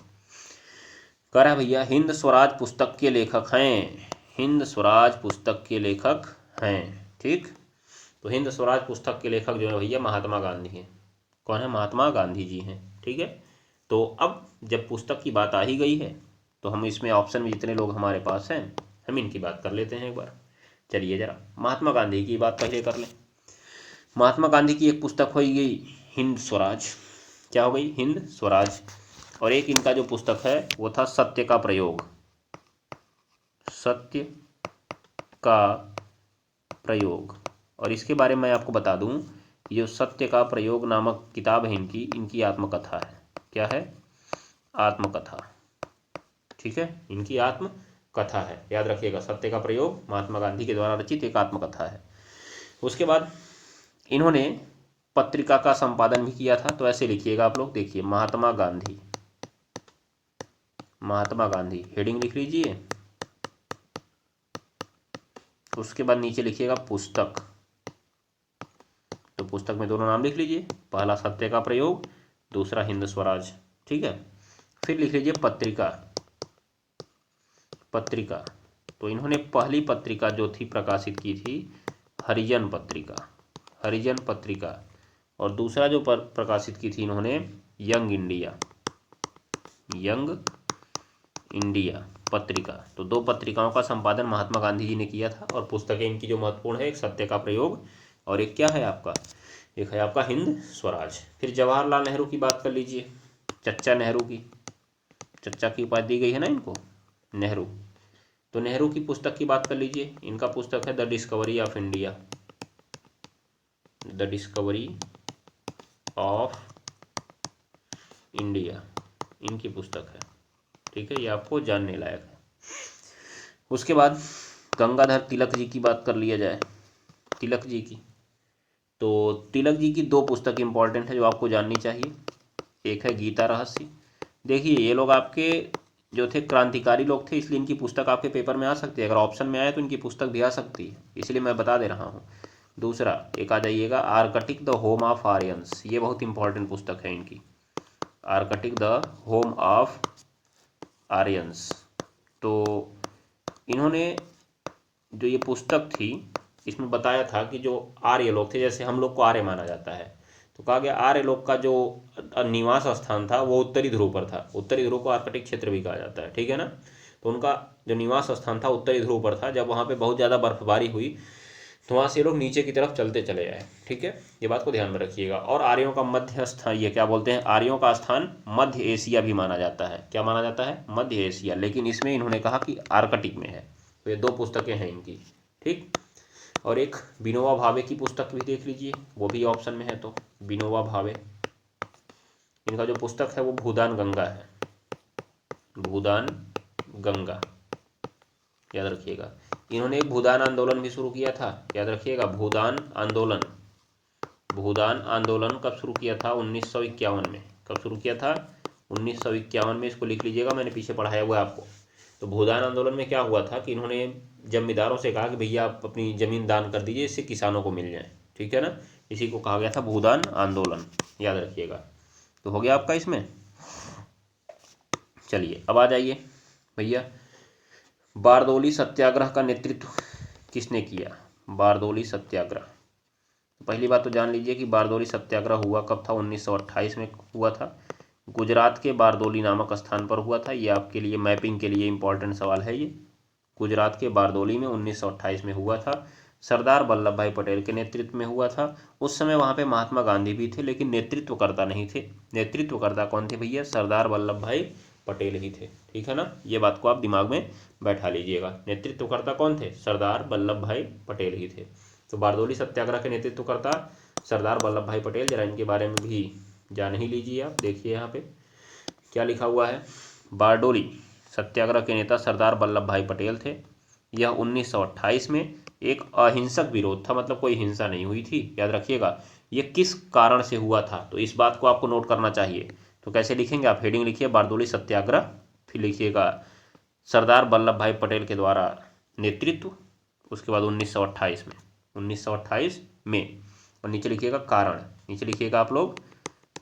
कह रहा है भैया, हिंद स्वराज पुस्तक के लेखक हैं। हिंद स्वराज पुस्तक के लेखक हैं, ठीक। तो हिंद स्वराज पुस्तक के लेखक जो है भैया महात्मा गांधी हैं। कौन है? महात्मा गांधी जी हैं, ठीक है। तो अब जब पुस्तक की बात आ ही गई है तो हम इसमें ऑप्शन में जितने लोग हमारे पास हैं हम इनकी बात कर लेते हैं एक बार। चलिए जरा महात्मा गांधी की बात पहले कर लें। महात्मा गांधी की एक पुस्तक हो गई हिंद स्वराज। क्या हो गई? हिंद स्वराज। और एक इनका जो पुस्तक है वो था सत्य का प्रयोग। सत्य का प्रयोग। और इसके बारे में मैं आपको बता दूं, ये सत्य का प्रयोग नामक किताब है इनकी आत्मकथा है। क्या है? आत्मकथा, ठीक है, इनकी आत्मकथा है, याद रखिएगा। सत्य का प्रयोग महात्मा गांधी के द्वारा रचित एक आत्मकथा है। उसके बाद इन्होंने पत्रिका का संपादन भी किया था। तो ऐसे लिखिएगा आप लोग, देखिए महात्मा गांधी, महात्मा गांधी हेडिंग लिख लीजिए। उसके बाद नीचे लिखिएगा पुस्तक। तो पुस्तक में दोनों नाम लिख लीजिए, पहला सत्य का प्रयोग, दूसरा हिंद स्वराज, ठीक है। फिर लिख लीजिए पत्रिका। पत्रिका, तो इन्होंने पहली पत्रिका जो थी प्रकाशित की थी हरिजन पत्रिका। हरिजन पत्रिका। और दूसरा जो प्रकाशित की थी इन्होंने यंग इंडिया। यंग इंडिया पत्रिका। तो दो पत्रिकाओं का संपादन महात्मा गांधी जी ने किया था। और पुस्तकें इनकी जो महत्वपूर्ण है, एक सत्य का प्रयोग और एक क्या है आपका, एक है आपका हिंद स्वराज। फिर जवाहरलाल नेहरू की बात कर लीजिए, चच्चा नेहरू की। चच्चा की उपाधि दी गई है ना इनको, नेहरू। तो नेहरू की पुस्तक की बात कर लीजिए, इनका पुस्तक है the discovery of India. The discovery of India इनकी पुस्तक है, ठीक है, ये आपको जानने लायक है। उसके बाद गंगाधर तिलक जी की बात कर लिया जाए, तिलक जी की। तो तिलक जी की दो पुस्तक इंपॉर्टेंट है जो आपको जाननी चाहिए। एक है गीता रहस्य। देखिए ये लोग आपके जो थे क्रांतिकारी लोग थे, इसलिए इनकी पुस्तक आपके पेपर में आ सकती है। अगर ऑप्शन में आए तो इनकी पुस्तक भी आ सकती है, इसलिए मैं बता दे रहा हूँ। दूसरा एक आ जाइएगा Arctic the home of Aryans. ये बहुत इंपॉर्टेंट पुस्तक है इनकी, Arctic the home of Aryans. तो इन्होंने जो ये पुस्तक थी इसमें बताया था कि जो आर्य लोग थे, जैसे हम लोग को आर्य माना जाता है, तो कहा गया आर्य लोग का जो निवास स्थान था वो उत्तरी ध्रुव पर था। उत्तरी ध्रुव को आर्कटिक क्षेत्र भी कहा जाता है, ठीक है ना। तो उनका जो निवास स्थान था उत्तरी ध्रुव पर था। जब वहाँ पे बहुत ज़्यादा बर्फबारी हुई तो वहाँ से लोग नीचे की तरफ चलते चले आए, ठीक है, ये बात को ध्यान में रखिएगा। और आर्यों का मध्य स्थान, ये क्या बोलते हैं, आर्यों का स्थान मध्य एशिया भी माना जाता है। क्या माना जाता है? मध्य एशिया। लेकिन इसमें इन्होंने कहा कि आर्कटिक में है। तो ये दो पुस्तकें हैं इनकी, ठीक। और एक विनोबा भावे की पुस्तक भी देख लीजिए, वो भी ऑप्शन में है। तो विनोबा भावे, इनका जो पुस्तक है वो भूदान गंगा है। भूदान गंगा, याद रखिएगा। इन्होंने एक भूदान आंदोलन भी शुरू किया था, याद रखिएगा, भूदान आंदोलन। भूदान आंदोलन कब शुरू किया था? 1951 में। कब शुरू किया था? 1951 में। इसको लिख लीजिएगा, मैंने पीछे पढ़ाया हुआ है आपको। तो भूदान आंदोलन में क्या हुआ था कि इन्होंने जमींदारों से कहा कि भैया आप अपनी ज़मीन दान कर दीजिए, इससे किसानों को मिल जाए, ठीक है ना। इसी को कहा गया था भूदान आंदोलन, याद रखिएगा। तो हो गया आपका इसमें। चलिए अब आ जाइए भैया, बारदोली सत्याग्रह का नेतृत्व किसने किया? बारदोली सत्याग्रह, पहली बात तो जान लीजिए कि बारदोली सत्याग्रह हुआ कब था? 1928 में हुआ था। गुजरात के बारदोली नामक स्थान पर हुआ था। ये आपके लिए मैपिंग के लिए इंपॉर्टेंट सवाल है। ये गुजरात के बारदोली में 1928 में हुआ था। सरदार वल्लभ भाई पटेल के नेतृत्व में हुआ था। उस समय वहाँ पे महात्मा गांधी भी थे, लेकिन नेतृत्वकर्ता नहीं थे। नेतृत्वकर्ता कौन थे भैया? सरदार वल्लभ भाई पटेल ही थे, ठीक है ना। ये बात को आप दिमाग में बैठा लीजिएगा। नेतृत्वकर्ता कौन थे? सरदार वल्लभ भाई पटेल ही थे। तो बारदोली सत्याग्रह के नेतृत्वकर्ता सरदार वल्लभ भाई पटेल। जरा इनके बारे में भी जान ही लीजिए आप। देखिए यहाँ पे क्या लिखा हुआ है। बारडोली सत्याग्रह के नेता सरदार वल्लभ भाई पटेल थे। यह 1928 में एक अहिंसक विरोध था, मतलब कोई हिंसा नहीं हुई थी, याद रखिएगा। ये किस कारण से हुआ था, तो इस बात को आपको नोट करना चाहिए। तो कैसे लिखेंगे आप? हेडिंग लिखिए बारदोली सत्याग्रह, फिर लिखिएगा सरदार वल्लभ भाई पटेल के द्वारा नेतृत्व, उसके बाद 1928 में, और नीचे लिखिएगा कारण। नीचे लिखिएगा आप लोग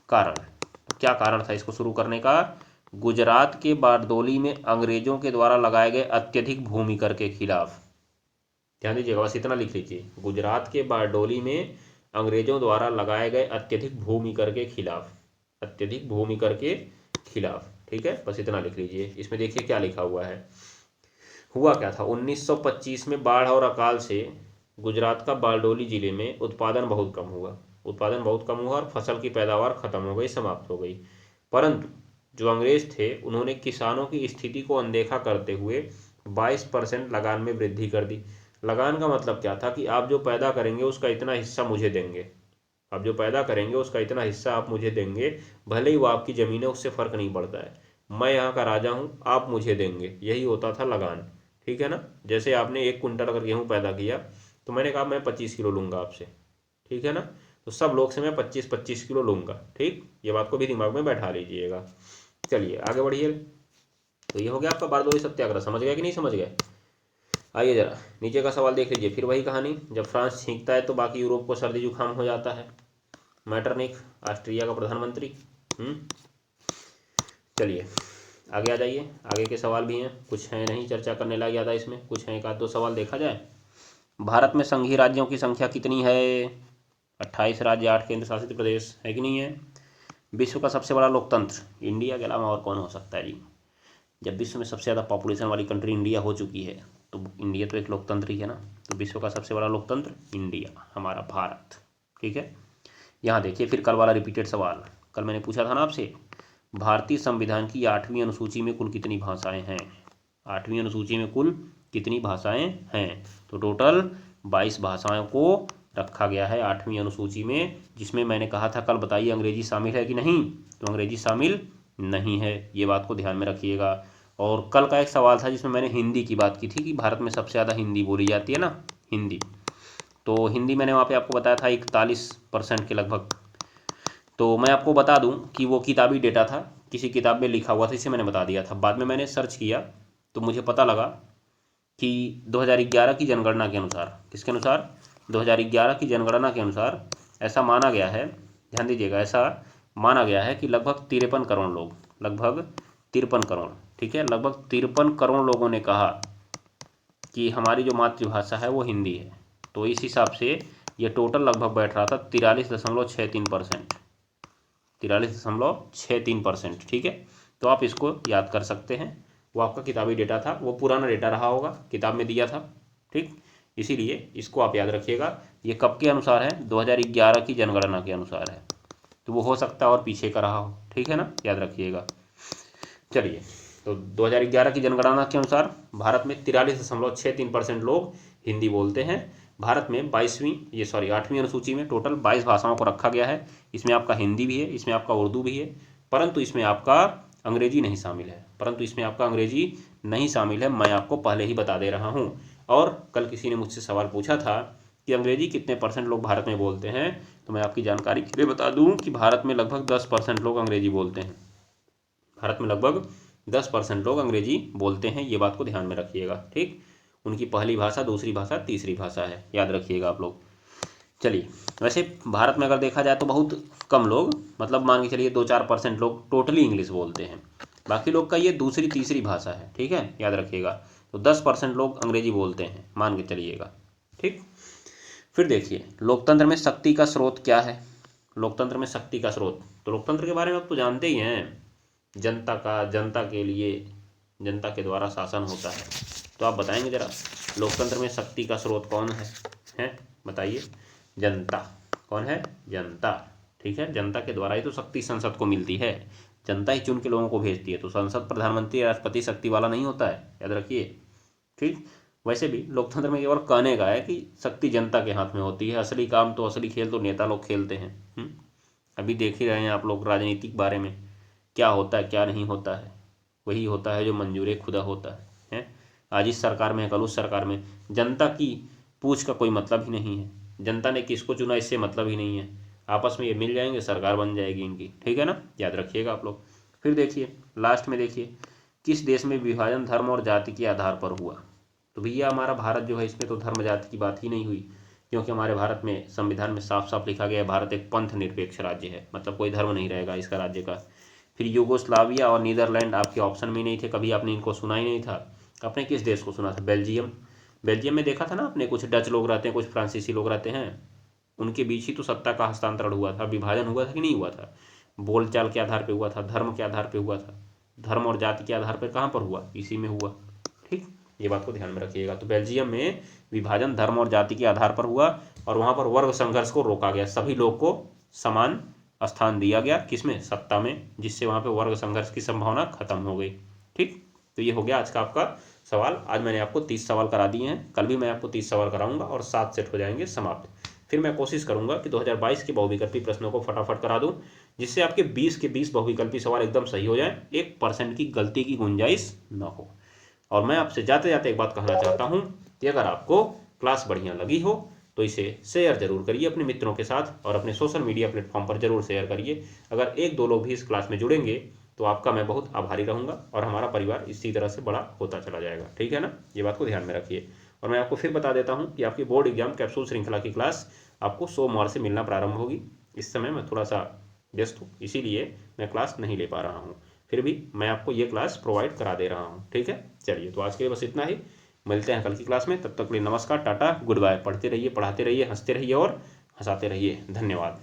कारण। तो क्या कारण था इसको शुरू करने का? गुजरात के बारदोली में अंग्रेजों के द्वारा लगाए गए अत्यधिक भूमि कर के खिलाफ। ध्यान दीजिएगा, बस इतना लिख लीजिए। गुजरात के बारडोली में अंग्रेजों द्वारा लगाए गए अत्यधिक भूमि कर के खिलाफ। अत्यधिक भूमि कर के खिलाफ, ठीक है, बस इतना लिख लीजिए। इसमें देखिए क्या लिखा हुआ है। हुआ क्या था? 1925 में बाढ़ और अकाल से गुजरात का बारडोली जिले में उत्पादन बहुत कम हुआ। उत्पादन बहुत कम हुआ और फसल की पैदावार खत्म हो गई, समाप्त हो गई। परंतु जो अंग्रेज थे उन्होंने किसानों की स्थिति को अनदेखा करते हुए 22% लगान में वृद्धि कर दी। लगान का मतलब क्या था कि आप जो पैदा करेंगे उसका इतना हिस्सा मुझे देंगे। आप जो पैदा करेंगे उसका इतना हिस्सा आप मुझे देंगे, भले ही वो आपकी ज़मीन है, उससे फ़र्क नहीं पड़ता है। मैं यहाँ का राजा हूँ, आप मुझे देंगे, यही होता था लगान, ठीक है ना। जैसे आपने 1 कुंटल अगर गेहूँ पैदा किया तो मैंने कहा मैं 25 किलो लूँगा आपसे, ठीक है ना। तो सब लोग से मैं 25-25 किलो लूँगा, ठीक। ये बात को भी दिमाग में बैठा लीजिएगा। चलिए आगे बढ़िए। तो ये हो गया आपका बारदोली सत्याग्रह। समझ गए कि नहीं समझ गए? आइए जरा नीचे का सवाल देख लीजिए। फिर वही कहानी, जब फ्रांस छींकता है तो बाकी यूरोप को सर्दी जुकाम हो जाता है। मैटरनिख, ऑस्ट्रिया का प्रधानमंत्री। चलिए आगे आ जाइए। आगे के सवाल भी हैं, कुछ हैं नहीं चर्चा करने लायक ज़्यादा, इसमें कुछ हैं, एक आध दो सवाल देखा जाए। भारत में संघीय राज्यों की संख्या कितनी है? 28 राज्य, 8 केंद्र शासित प्रदेश, है कि नहीं है? विश्व का सबसे बड़ा लोकतंत्र इंडिया के अलावा और कौन हो सकता है जी? जब विश्व में सबसे ज़्यादा पॉपुलेशन वाली कंट्री इंडिया हो चुकी है तो इंडिया तो एक लोकतंत्र ही है ना। तो विश्व का सबसे बड़ा लोकतंत्र इंडिया, हमारा भारत, ठीक है। यहाँ देखिए फिर कल वाला रिपीटेड सवाल। कल मैंने पूछा था ना आपसे, भारतीय संविधान की 8वीं अनुसूची में कुल कितनी भाषाएं हैं? 8वीं अनुसूची में कुल कितनी भाषाएं हैं? तो टोटल 22 भाषाओं को रखा गया है 8वीं अनुसूची में, जिसमें मैंने कहा था कल, बताइए अंग्रेजी शामिल है कि नहीं? तो अंग्रेजी शामिल नहीं है, ये बात को ध्यान में रखिएगा। और कल का एक सवाल था जिसमें मैंने हिंदी की बात की थी कि भारत में सबसे ज़्यादा हिंदी बोली जाती है ना, हिंदी। तो हिंदी मैंने वहाँ पे आपको बताया था 41% के लगभग। तो मैं आपको बता दूं कि वो किताबी डेटा था, किसी किताब में लिखा हुआ था, इसे मैंने बता दिया था। बाद में मैंने सर्च किया तो मुझे पता लगा कि 2011 की जनगणना के अनुसार, किसके अनुसार? 2011 की जनगणना के अनुसार ऐसा माना गया है, ध्यान दीजिएगा, ऐसा माना गया है कि लगभग 53 करोड़ लोग, लगभग 53 करोड़, ठीक है, लगभग 53 करोड़ लोगों ने कहा कि हमारी जो मातृभाषा है वो हिंदी है। तो इस हिसाब से ये टोटल लगभग बैठ रहा था 43.63%, 43.63%, ठीक है। तो आप इसको याद कर सकते हैं। वो आपका किताबी डेटा था, वो पुराना डेटा रहा होगा, किताब में दिया था, ठीक। इसीलिए इसको आप याद रखिएगा। ये कब के अनुसार है? 2011 की जनगणना के अनुसार है। तो वो हो सकता है और पीछे का रहा हो, ठीक है ना, याद रखिएगा। चलिए, तो 2011 की जनगणना के अनुसार भारत में 43.63% लोग हिंदी बोलते हैं। भारत में 8वीं अनुसूची में टोटल 22 भाषाओं को रखा गया है। इसमें आपका हिंदी भी है, इसमें आपका उर्दू भी है, परंतु इसमें आपका अंग्रेजी नहीं शामिल है। मैं आपको पहले ही बता दे रहा हूँ। और कल किसी ने मुझसे सवाल पूछा था कि अंग्रेजी कितने % लोग भारत में बोलते हैं, तो मैं आपकी जानकारी के लिए बता दूँ कि भारत में लगभग 10% लोग अंग्रेजी बोलते हैं। भारत में लगभग 10% लोग अंग्रेजी बोलते हैं, ये बात को ध्यान में रखिएगा, ठीक। उनकी पहली भाषा, दूसरी भाषा, तीसरी भाषा है, याद रखिएगा आप लोग। चलिए, वैसे भारत में अगर देखा जाए तो बहुत कम लोग, मतलब मान के चलिए 2-4% लोग टोटली इंग्लिश बोलते हैं, बाकी लोग का ये दूसरी तीसरी भाषा है, ठीक है, याद रखिएगा। तो 10% लोग अंग्रेजी बोलते हैं, मान के चलिएगा, ठीक। फिर देखिए, लोकतंत्र में शक्ति का स्रोत क्या है। लोकतंत्र में शक्ति का स्रोत, तो लोकतंत्र के बारे में आप तो जानते ही हैं, जनता का, जनता के लिए, जनता के द्वारा शासन होता है। तो आप बताएंगे जरा, लोकतंत्र में शक्ति का स्रोत कौन है बताइए। जनता। कौन है? जनता, ठीक है। जनता के द्वारा ही तो शक्ति संसद को मिलती है, जनता ही चुन के लोगों को भेजती है। तो संसद प्रधानमंत्री राष्ट्रपति शक्ति वाला नहीं होता है, याद रखिए, ठीक। वैसे भी लोकतंत्र में केवल कहने का है कि शक्ति जनता के हाथ में होती है, असली काम तो, असली खेल तो नेता लोग खेलते हैं। अभी देख ही रहे हैं आप लोग राजनीतिक बारे में, क्या होता है क्या नहीं होता है, वही होता है जो मंजूर खुदा होता है। आज इस सरकार में, कल उस सरकार में, जनता की पूछ का कोई मतलब ही नहीं है, जनता ने किसको चुना इससे मतलब ही नहीं है। आपस में ये मिल जाएंगे, सरकार बन जाएगी इनकी, ठीक है ना, याद रखिएगा आप लोग। फिर देखिए लास्ट में, देखिए किस देश में विभाजन धर्म और जाति के आधार पर हुआ। तो भैया हमारा भारत जो है, इसमें तो धर्म जाति की बात ही नहीं हुई, क्योंकि हमारे भारत में संविधान में साफ साफ लिखा गया है, भारत एक पंथ निरपेक्ष राज्य है, मतलब कोई धर्म नहीं रहेगा इसका राज्य का। फिर यूगोस्लाविया और नीदरलैंड आपके ऑप्शन में नहीं थे, कभी आपने इनको सुना ही नहीं था। आपने किस देश को सुना था? बेल्जियम। बेल्जियम में देखा था ना आपने, कुछ डच लोग रहते हैं, कुछ फ्रांसीसी लोग रहते हैं, उनके बीच ही तो सत्ता का हस्तांतरण हुआ था, विभाजन हुआ था कि नहीं हुआ था? बोलचाल के आधार पर हुआ था, धर्म के आधार पर हुआ था, धर्म और जाति के आधार पर कहाँ पर हुआ? इसी में हुआ, ठीक। ये बात को ध्यान में रखिएगा। तो बेल्जियम में विभाजन धर्म और जाति के आधार पर हुआ, और वहाँ पर वर्ग संघर्ष को रोका गया, सभी लोग को समान स्थान दिया गया, किसमें? सत्ता में, जिससे वहाँ पे वर्ग संघर्ष की संभावना खत्म हो गई, ठीक। तो ये हो गया आज का आपका सवाल। आज मैंने आपको 30 सवाल करा दिए हैं, कल भी मैं आपको 30 सवाल कराऊंगा और 7 सेट हो जाएंगे समाप्त। फिर मैं कोशिश करूंगा कि 2022 के बहुविकल्पी प्रश्नों को फटाफट करा दूं, जिससे आपके 20 के 20 बहुविकल्पी सवाल एकदम सही हो जाए, 1% की गलती की गुंजाइश न हो। और मैं आपसे जाते जाते एक बात कहना चाहता हूं कि अगर आपको क्लास बढ़िया लगी हो तो इसे शेयर जरूर करिए अपने मित्रों के साथ, और अपने सोशल मीडिया प्लेटफॉर्म पर जरूर शेयर करिए। अगर 1-2 लोग भी इस क्लास में जुड़ेंगे तो आपका मैं बहुत आभारी रहूँगा, और हमारा परिवार इसी तरह से बड़ा होता चला जाएगा, ठीक है ना। ये बात को ध्यान में रखिए। और मैं आपको फिर बता देता हूँ कि आपकी बोर्ड एग्जाम कैप्सूल श्रृंखला की क्लास आपको सोमवार से मिलना प्रारंभ होगी। इस समय मैं थोड़ा सा व्यस्त हूँ, इसीलिए मैं क्लास नहीं ले पा रहा हूँ, फिर भी मैं आपको ये क्लास प्रोवाइड करा दे रहा हूँ, ठीक है। चलिए, तो आज के लिए बस इतना ही, मिलते हैं कल की क्लास में, तब तक के लिए नमस्कार, टाटा, गुड बाय। पढ़ते रहिए, पढ़ाते रहिए, हंसते रहिए और हंसाते रहिए। धन्यवाद।